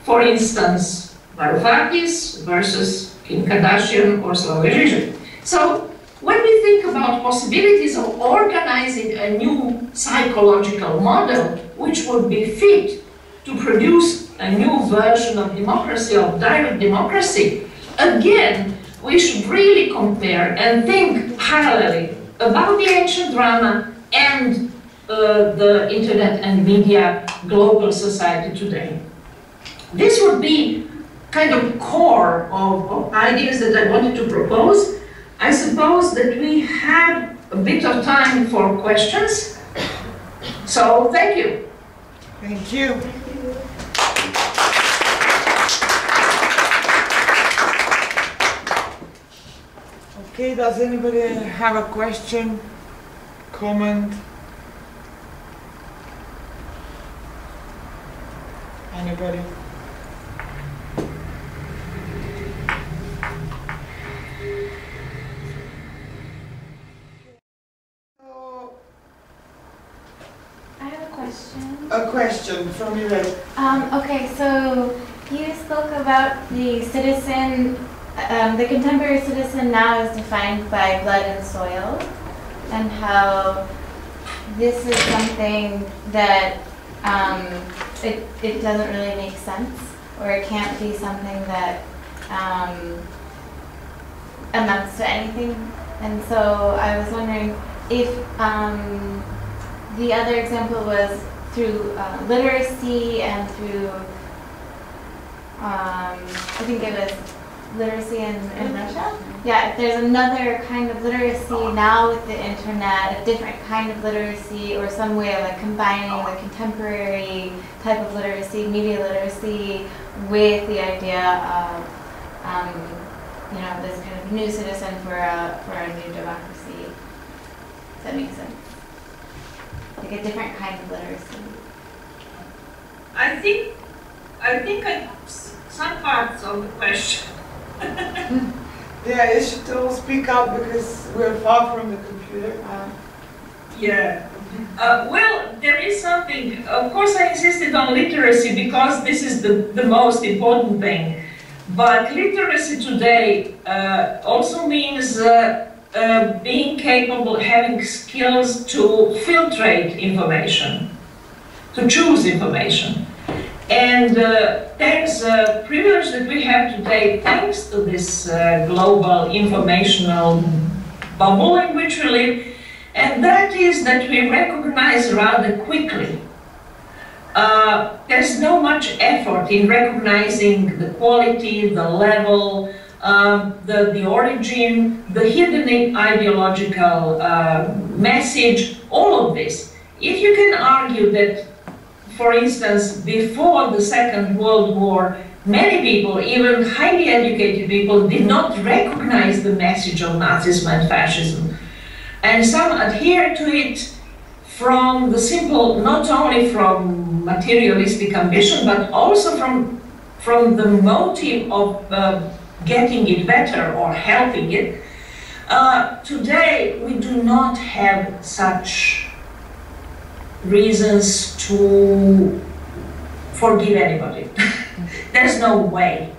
For instance, Varoufakis versus Kim Kardashian or Slavoj Žižek. So when we think about possibilities of organizing a new psychological model which would be fit to produce a new version of democracy, of direct democracy, again, we should really compare and think parallelly about the ancient drama and the internet and media global society today. This would be kind of core of ideas that I wanted to propose. I suppose that we have a bit of time for questions. So, thank you. Thank you. Okay, does anybody have a question, comment? Anybody? A question from you. Okay, so you spoke about the citizen, the contemporary citizen now is defined by blood and soil, and how this is something that it doesn't really make sense, or it can't be something that amounts to anything. And so I was wondering if the other example was through literacy and through, I think it was literacy in Russia? Yeah, if there's another kind of literacy now with the internet, a different kind of literacy, or some way of like combining the contemporary type of literacy, media literacy, with the idea of, you know, this kind of new citizen for a new democracy. Does that make sense? Like a different kind of literacy. I think some parts of the question. Yeah, you should all speak up because we're far from the computer. Yeah. Well, there is something. Of course, I insisted on literacy because this is the most important thing. But literacy today also means being capable, having skills to filtrate information, to choose information. And there's a privilege that we have today thanks to this global informational bubble in which we live, and that is that we recognize rather quickly. There's no much effort in recognizing the quality, the level, the origin, the hidden ideological message, all of this. If you can argue that, for instance, before the Second World War, many people, even highly educated people, did not recognize the message of Nazism and fascism. And some adhere to it from the simple, not only from materialistic ambition, but also from the motive of getting it better or helping it. Today, we do not have such reasons to forgive anybody. There's no way.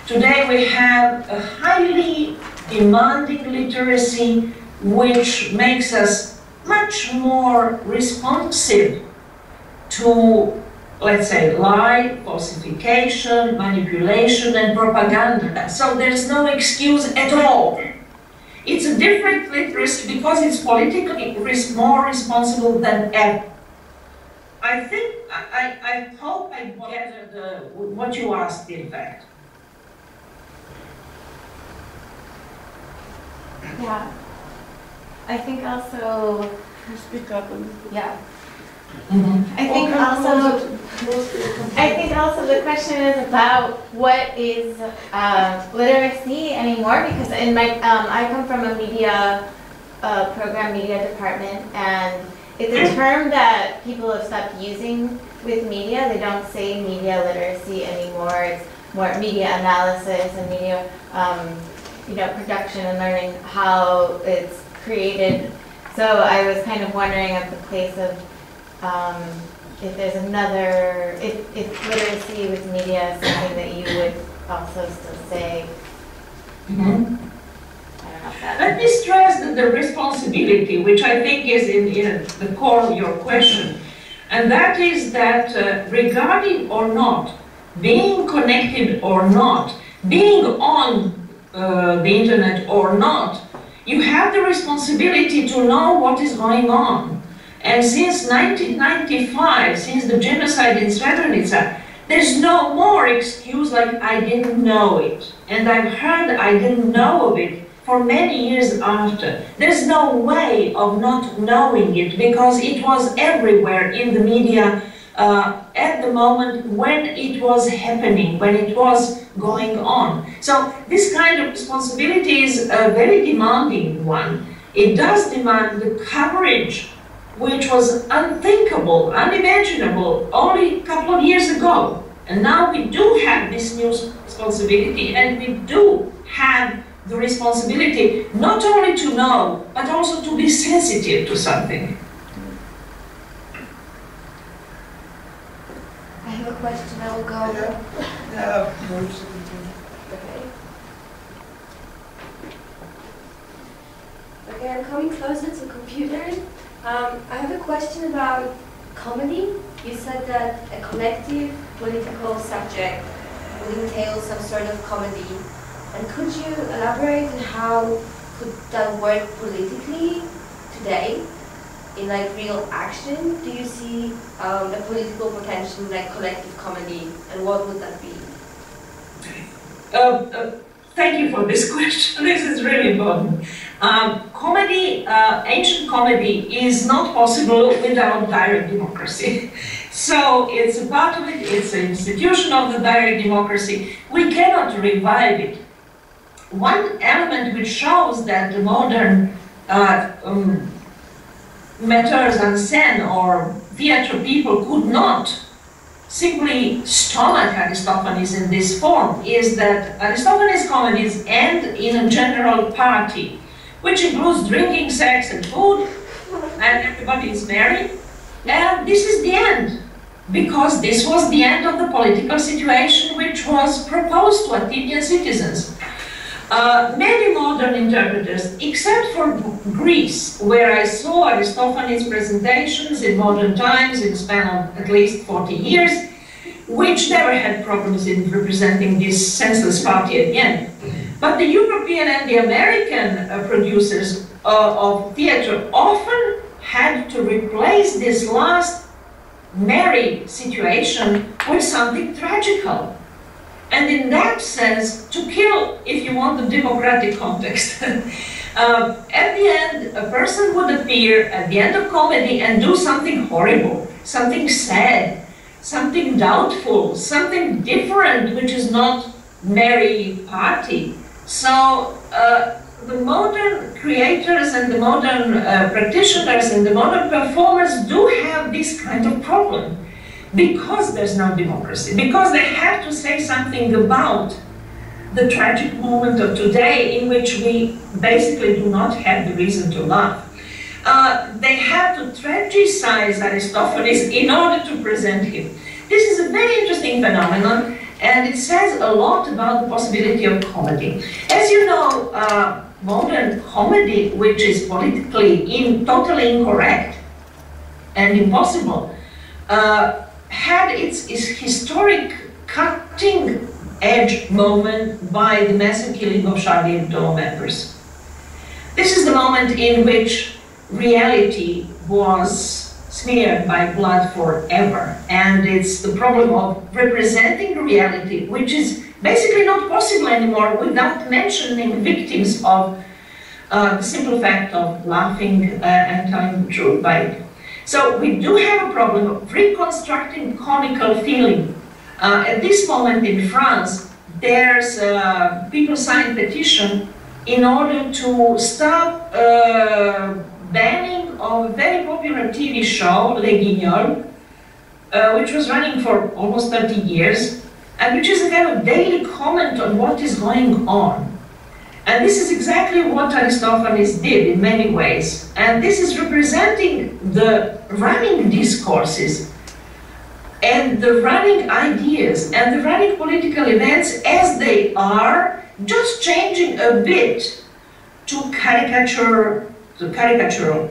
Today we have a highly demanding literacy which makes us much more responsive to let's say, lie, falsification, manipulation, and propaganda. So there's no excuse at all. It's a different literacy because it's politically more responsible than ever. I think, I hope I gathered what you asked, in fact. Yeah. I think also, Speak up. yeah. Mm-hmm. I think also the question is about what is literacy anymore, because in my I come from a media program, media department, and it's a term that people have stopped using with media. They don't say media literacy anymore. It's more media analysis and media production and learning how it's created. So I was kind of wondering at the place of if there's another, if literacy with media is something that you would also still say. Mm-hmm. I don't know if that. Let me stress that the responsibility, which I think is in the core of your question, and that is that regarding or not, being connected or not, being on the internet or not, you have the responsibility to know what is going on. And since 1995, since the genocide in Srebrenica, there's no more excuse like I didn't know it. And I've heard I didn't know of it for many years after. There's no way of not knowing it because it was everywhere in the media at the moment when it was happening, when it was going on. So this kind of responsibility is a very demanding one. It does demand the coverage which was unthinkable, unimaginable only a couple of years ago. And now we do have this new responsibility, and we do have the responsibility not only to know, but also to be sensitive to something. I have a question, I will go. Okay, I'm coming closer to computers. I have a question about comedy. You said that a collective political subject would entail some sort of comedy. And could you elaborate on how could that work politically today in like real action? Do you see a political potential in like collective comedy, and what would that be? Thank you for this question. This is really important. Comedy, ancient comedy is not possible without direct democracy. So it's a part of it, it's an institution of the direct democracy. We cannot revive it. One element which shows that the modern metteurs en scène or theatre people could not simply stomach Aristophanes in this form is that Aristophanes' comedies end in a general party, which includes drinking, sex, and food, and everybody is merry. And this is the end, because this was the end of the political situation which was proposed to Athenian citizens. Many modern interpreters, except for Greece, where I saw Aristophanes' presentations in modern times in a span of at least 40 years, which never had problems in representing this senseless party at the end. But the European and the American producers of theatre often had to replace this last merry situation with something tragical. And in that sense, to kill, if you want the democratic context, at the end, a person would appear at the end of comedy and do something horrible, something sad, something doubtful, something different, which is not merry party. So the modern creators and the modern practitioners and the modern performers do have this kind of problem. Because there's no democracy, because they have to say something about the tragic moment of today in which we basically do not have the reason to laugh. They have to tragicize Aristophanes in order to present him. This is a very interesting phenomenon, and it says a lot about the possibility of comedy. As you know, modern comedy, which is politically totally incorrect and impossible, had its historic cutting-edge moment by the massive killing of Charlie Hebdo members. This is the moment in which reality was smeared by blood forever, and it's the problem of representing reality, which is basically not possible anymore without mentioning victims of the simple fact of laughing and telling the truth by it. So we do have a problem of reconstructing comical feeling. At this moment in France, there's people sign petition in order to stop banning of a very popular TV show, Les Guignols, which was running for almost 30 years, and which is a kind of daily comment on what is going on. And this is exactly what Aristophanes did in many ways. And this is representing the running discourses and the running ideas and the running political events as they are, just changing a bit to caricatural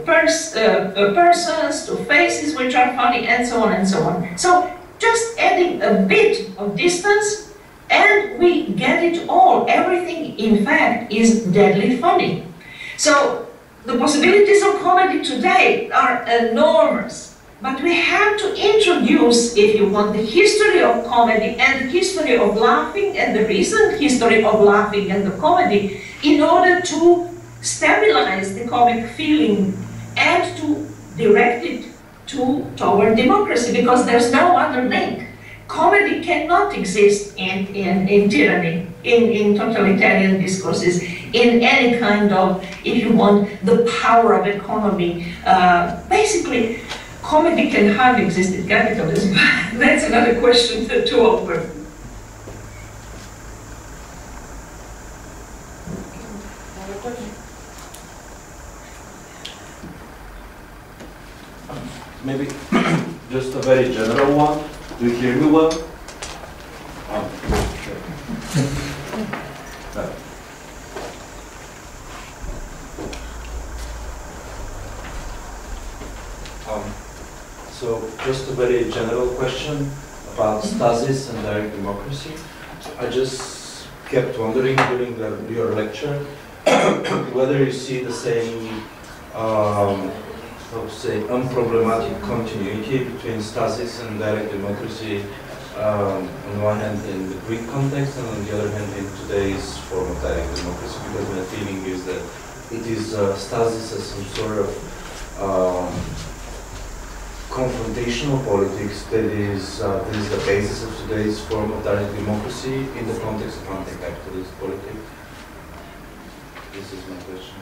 persons, to faces which are funny, and so on and so on. So just adding a bit of distance, and we get it all. Everything, in fact, is deadly funny. So the possibilities of comedy today are enormous. But we have to introduce, if you want, the history of comedy and the history of laughing and the recent history of laughing and the comedy in order to stabilize the comic feeling and to direct it toward democracy, because there's no other link. Comedy cannot exist in tyranny, in totalitarian discourses, in any kind of, if you want, the power of economy. Basically, comedy can hardly exist in capitalism. That's another question to open. Maybe just a very general one. Do you hear me well? So just a very general question about stasis and direct democracy. I just kept wondering during your lecture whether you see the same, say, unproblematic continuity between stasis and direct democracy, on one hand in the Greek context and on the other hand in today's form of direct democracy, because my feeling is that it is stasis as some sort of confrontational politics that is the basis of today's form of direct democracy in the context of anti-capitalist politics. This is my question.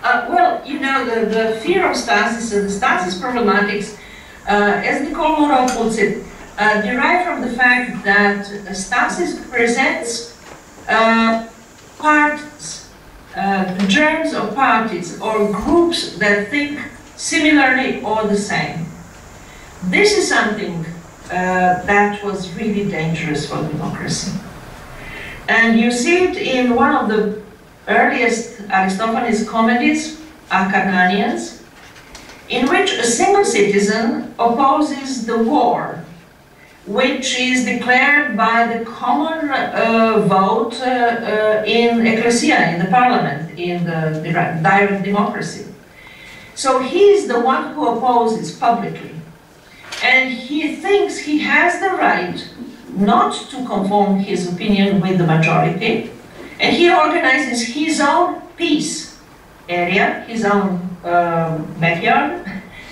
Well, you know, the fear of stasis and the stasis problematics, as Nicole Moreau puts it, derive from the fact that stasis presents parties, germs of parties or groups that think similarly or the same. This is something that was really dangerous for democracy. And you see it in one of the earliest Aristophanes comedies, Acarnanians, in which a single citizen opposes the war, which is declared by the common vote in ecclesia, in the parliament, in the direct democracy. So he's the one who opposes publicly, and he thinks he has the right not to conform his opinion with the majority, and he organizes his own peace area, his own backyard,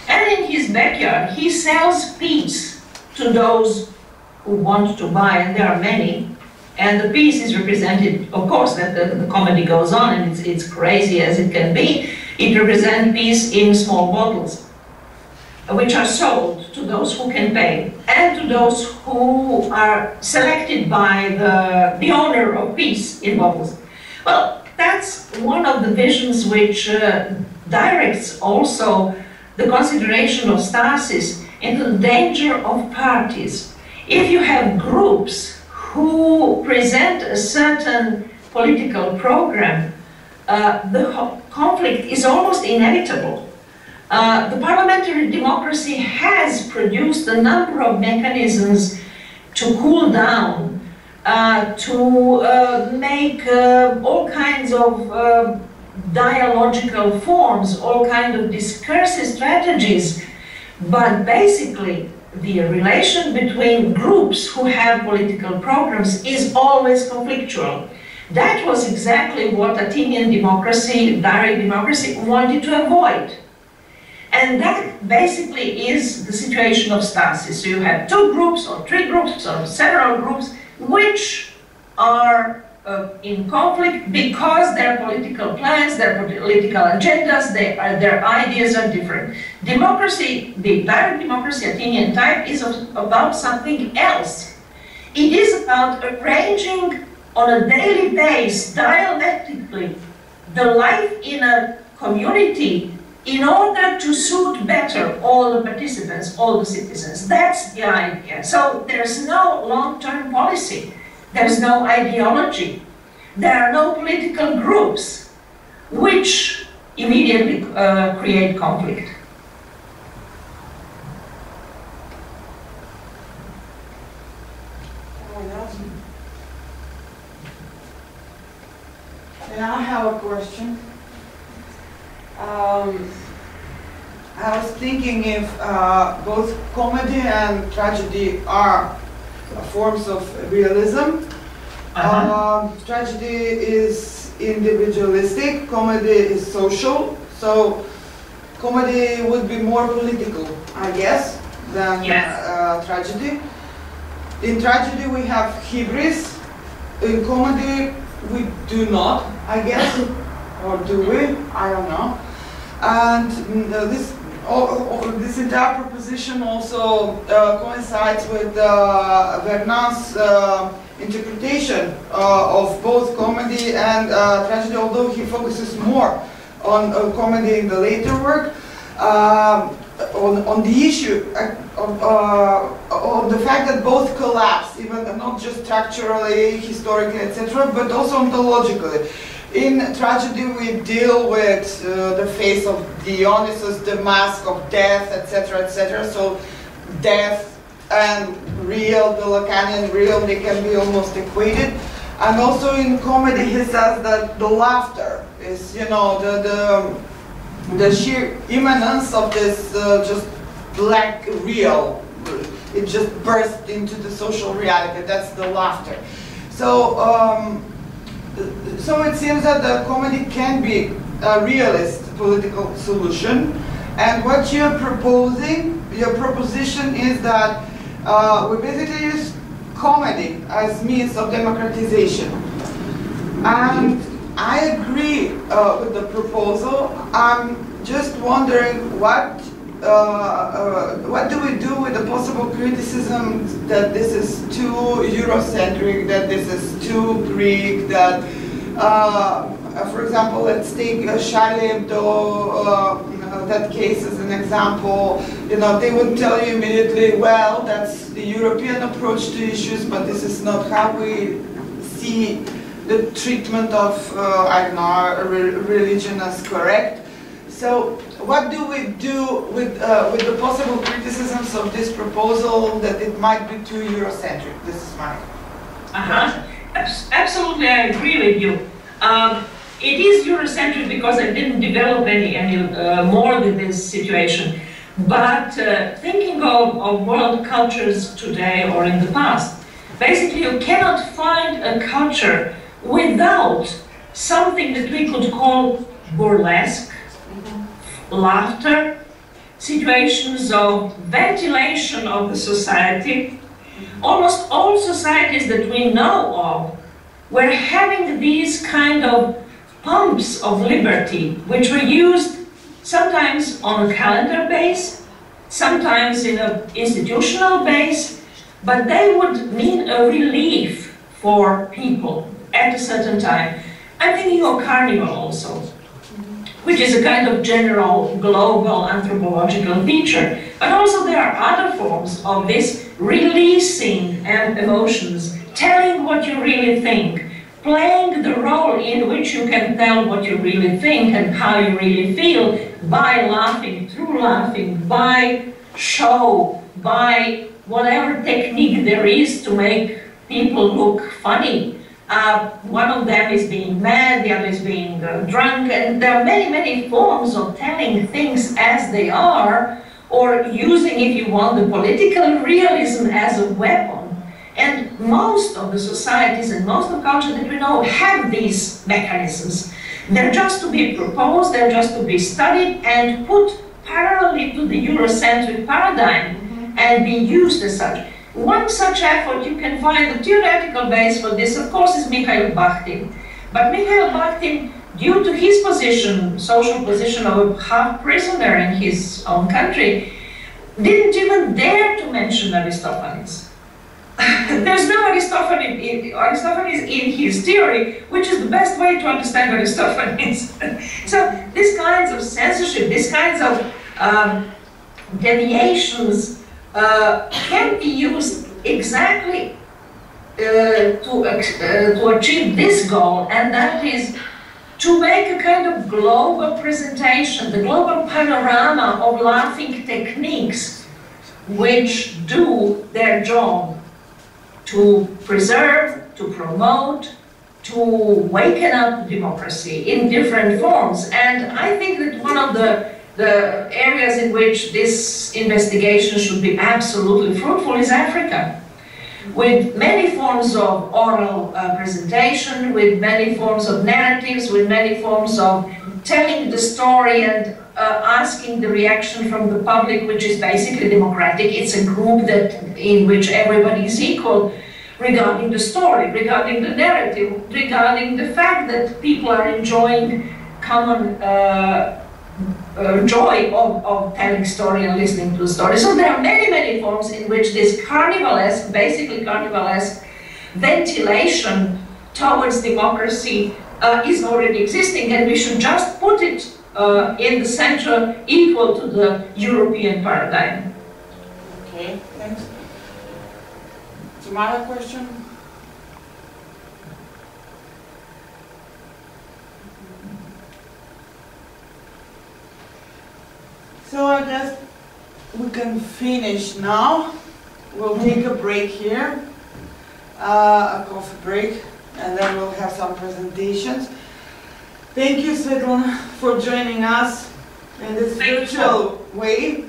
and in his backyard he sells peace to those who want to buy, and there are many, and the peace is represented, of course, that the comedy goes on, and it's crazy as it can be. It represents peace in small bottles, which are sold to those who can pay, and to those who are selected by the owner of peace in bottles. Well, that's one of the visions which directs also the consideration of stasis into the danger of parties. If you have groups who present a certain political program, the conflict is almost inevitable. The parliamentary democracy has produced a number of mechanisms to cool down, to make all kinds of dialogical forms, all kinds of discursive strategies, but basically the relation between groups who have political programs is always conflictual. That was exactly what Athenian democracy, direct democracy, wanted to avoid. And that basically is the situation of stasis. So you have two groups or three groups or several groups which are in conflict because their political plans, their political agendas, their ideas are different. Democracy, the direct democracy Athenian type, is about something else. It is about arranging on a daily basis, dialectically, the life in a community in order to suit better all the participants, all the citizens. That's the idea. So there's no long-term policy. There's no ideology. There are no political groups which immediately create conflict. And I have a question. I was thinking if both comedy and tragedy are forms of realism. Tragedy is individualistic, comedy is social, so comedy would be more political, I guess, than tragedy. In tragedy we have hybris, in comedy we do not, I guess, or do we? I don't know. And this entire proposition also coincides with Vernon's interpretation of both comedy and tragedy, although he focuses more on comedy in the later work, on the issue of the fact that both collapse, even not just structurally, historically, etc., but also ontologically. In tragedy, we deal with the face of Dionysus, the mask of death, etc., etc. So death and real, the Lacanian real, they can be almost equated. And also in comedy, he says that the laughter is, you know, the sheer immanence of this just black real. It just bursts into the social reality. That's the laughter. So. So it seems that the comedy can be a realist political solution, and what you're proposing, your proposition is that we basically use comedy as means of democratization. And I agree with the proposal. I'm just wondering what do we do with the possible criticism that this is too Eurocentric, that this is too Greek, that, for example, let's take Charlie Hebdo, that case as an example. You know, they would tell you immediately, well, that's the European approach to issues, but this is not how we see the treatment of, I don't know, religion as correct. So what do we do with the possible criticisms of this proposal that it might be too Eurocentric? This is my question. Absolutely, I agree with you. It is Eurocentric because I didn't develop any more than this situation. But thinking of world cultures today or in the past, basically you cannot find a culture without something that we could call burlesque, laughter, situations of ventilation of the society. Almost all societies that we know of were having these kind of pumps of liberty, which were used sometimes on a calendar base, sometimes in an institutional base, but they would mean a relief for people at a certain time. I'm thinking of carnival also, which is a kind of general global anthropological feature. But also there are other forms of this releasing emotions, telling what you really think, playing the role in which you can tell what you really think and how you really feel by laughing, through laughing, by show, by whatever technique there is to make people look funny. One of them is being mad, the other is being drunk, and there are many, many forms of telling things as they are, or using, if you want, the political realism as a weapon. And most of the societies and most of the cultures that we know have these mechanisms. They're just to be proposed, they're just to be studied and put parallelly to the Eurocentric paradigm and be used as such. One such effort you can find, the theoretical base for this, of course, is Mikhail Bakhtin. But Mikhail Bakhtin, due to his position, social position of a half-prisoner in his own country, didn't even dare to mention Aristophanes. There's no Aristophanes in his theory, which is the best way to understand Aristophanes. So these kinds of censorship, these kinds of deviations can be used exactly to achieve this goal, and that is to make a kind of global presentation, the global panorama of laughing techniques which do their job to preserve, to promote, to waken up democracy in different forms. And I think that one of the areas in which this investigation should be absolutely fruitful is Africa, with many forms of oral presentation, with many forms of narratives, with many forms of telling the story and asking the reaction from the public, which is basically democratic. It's a group in which everybody is equal regarding the story, regarding the narrative, regarding the fact that people are enjoying common joy of telling story and listening to the story. So there are many, many forms in which this carnivalesque, basically carnivalesque ventilation towards democracy is already existing, and we should just put it in the center equal to the European paradigm. Okay, thanks. Some other question? So I guess we can finish now. We'll take a break here, a coffee break, and then we'll have some presentations. Thank you, Svetlana, for joining us in this virtual way.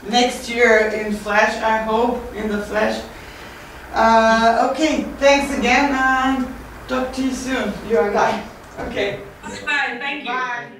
Next year in flesh, I hope, in the flesh. Okay, thanks again, and talk to you soon, you and I. Okay. Bye, thank you. Bye.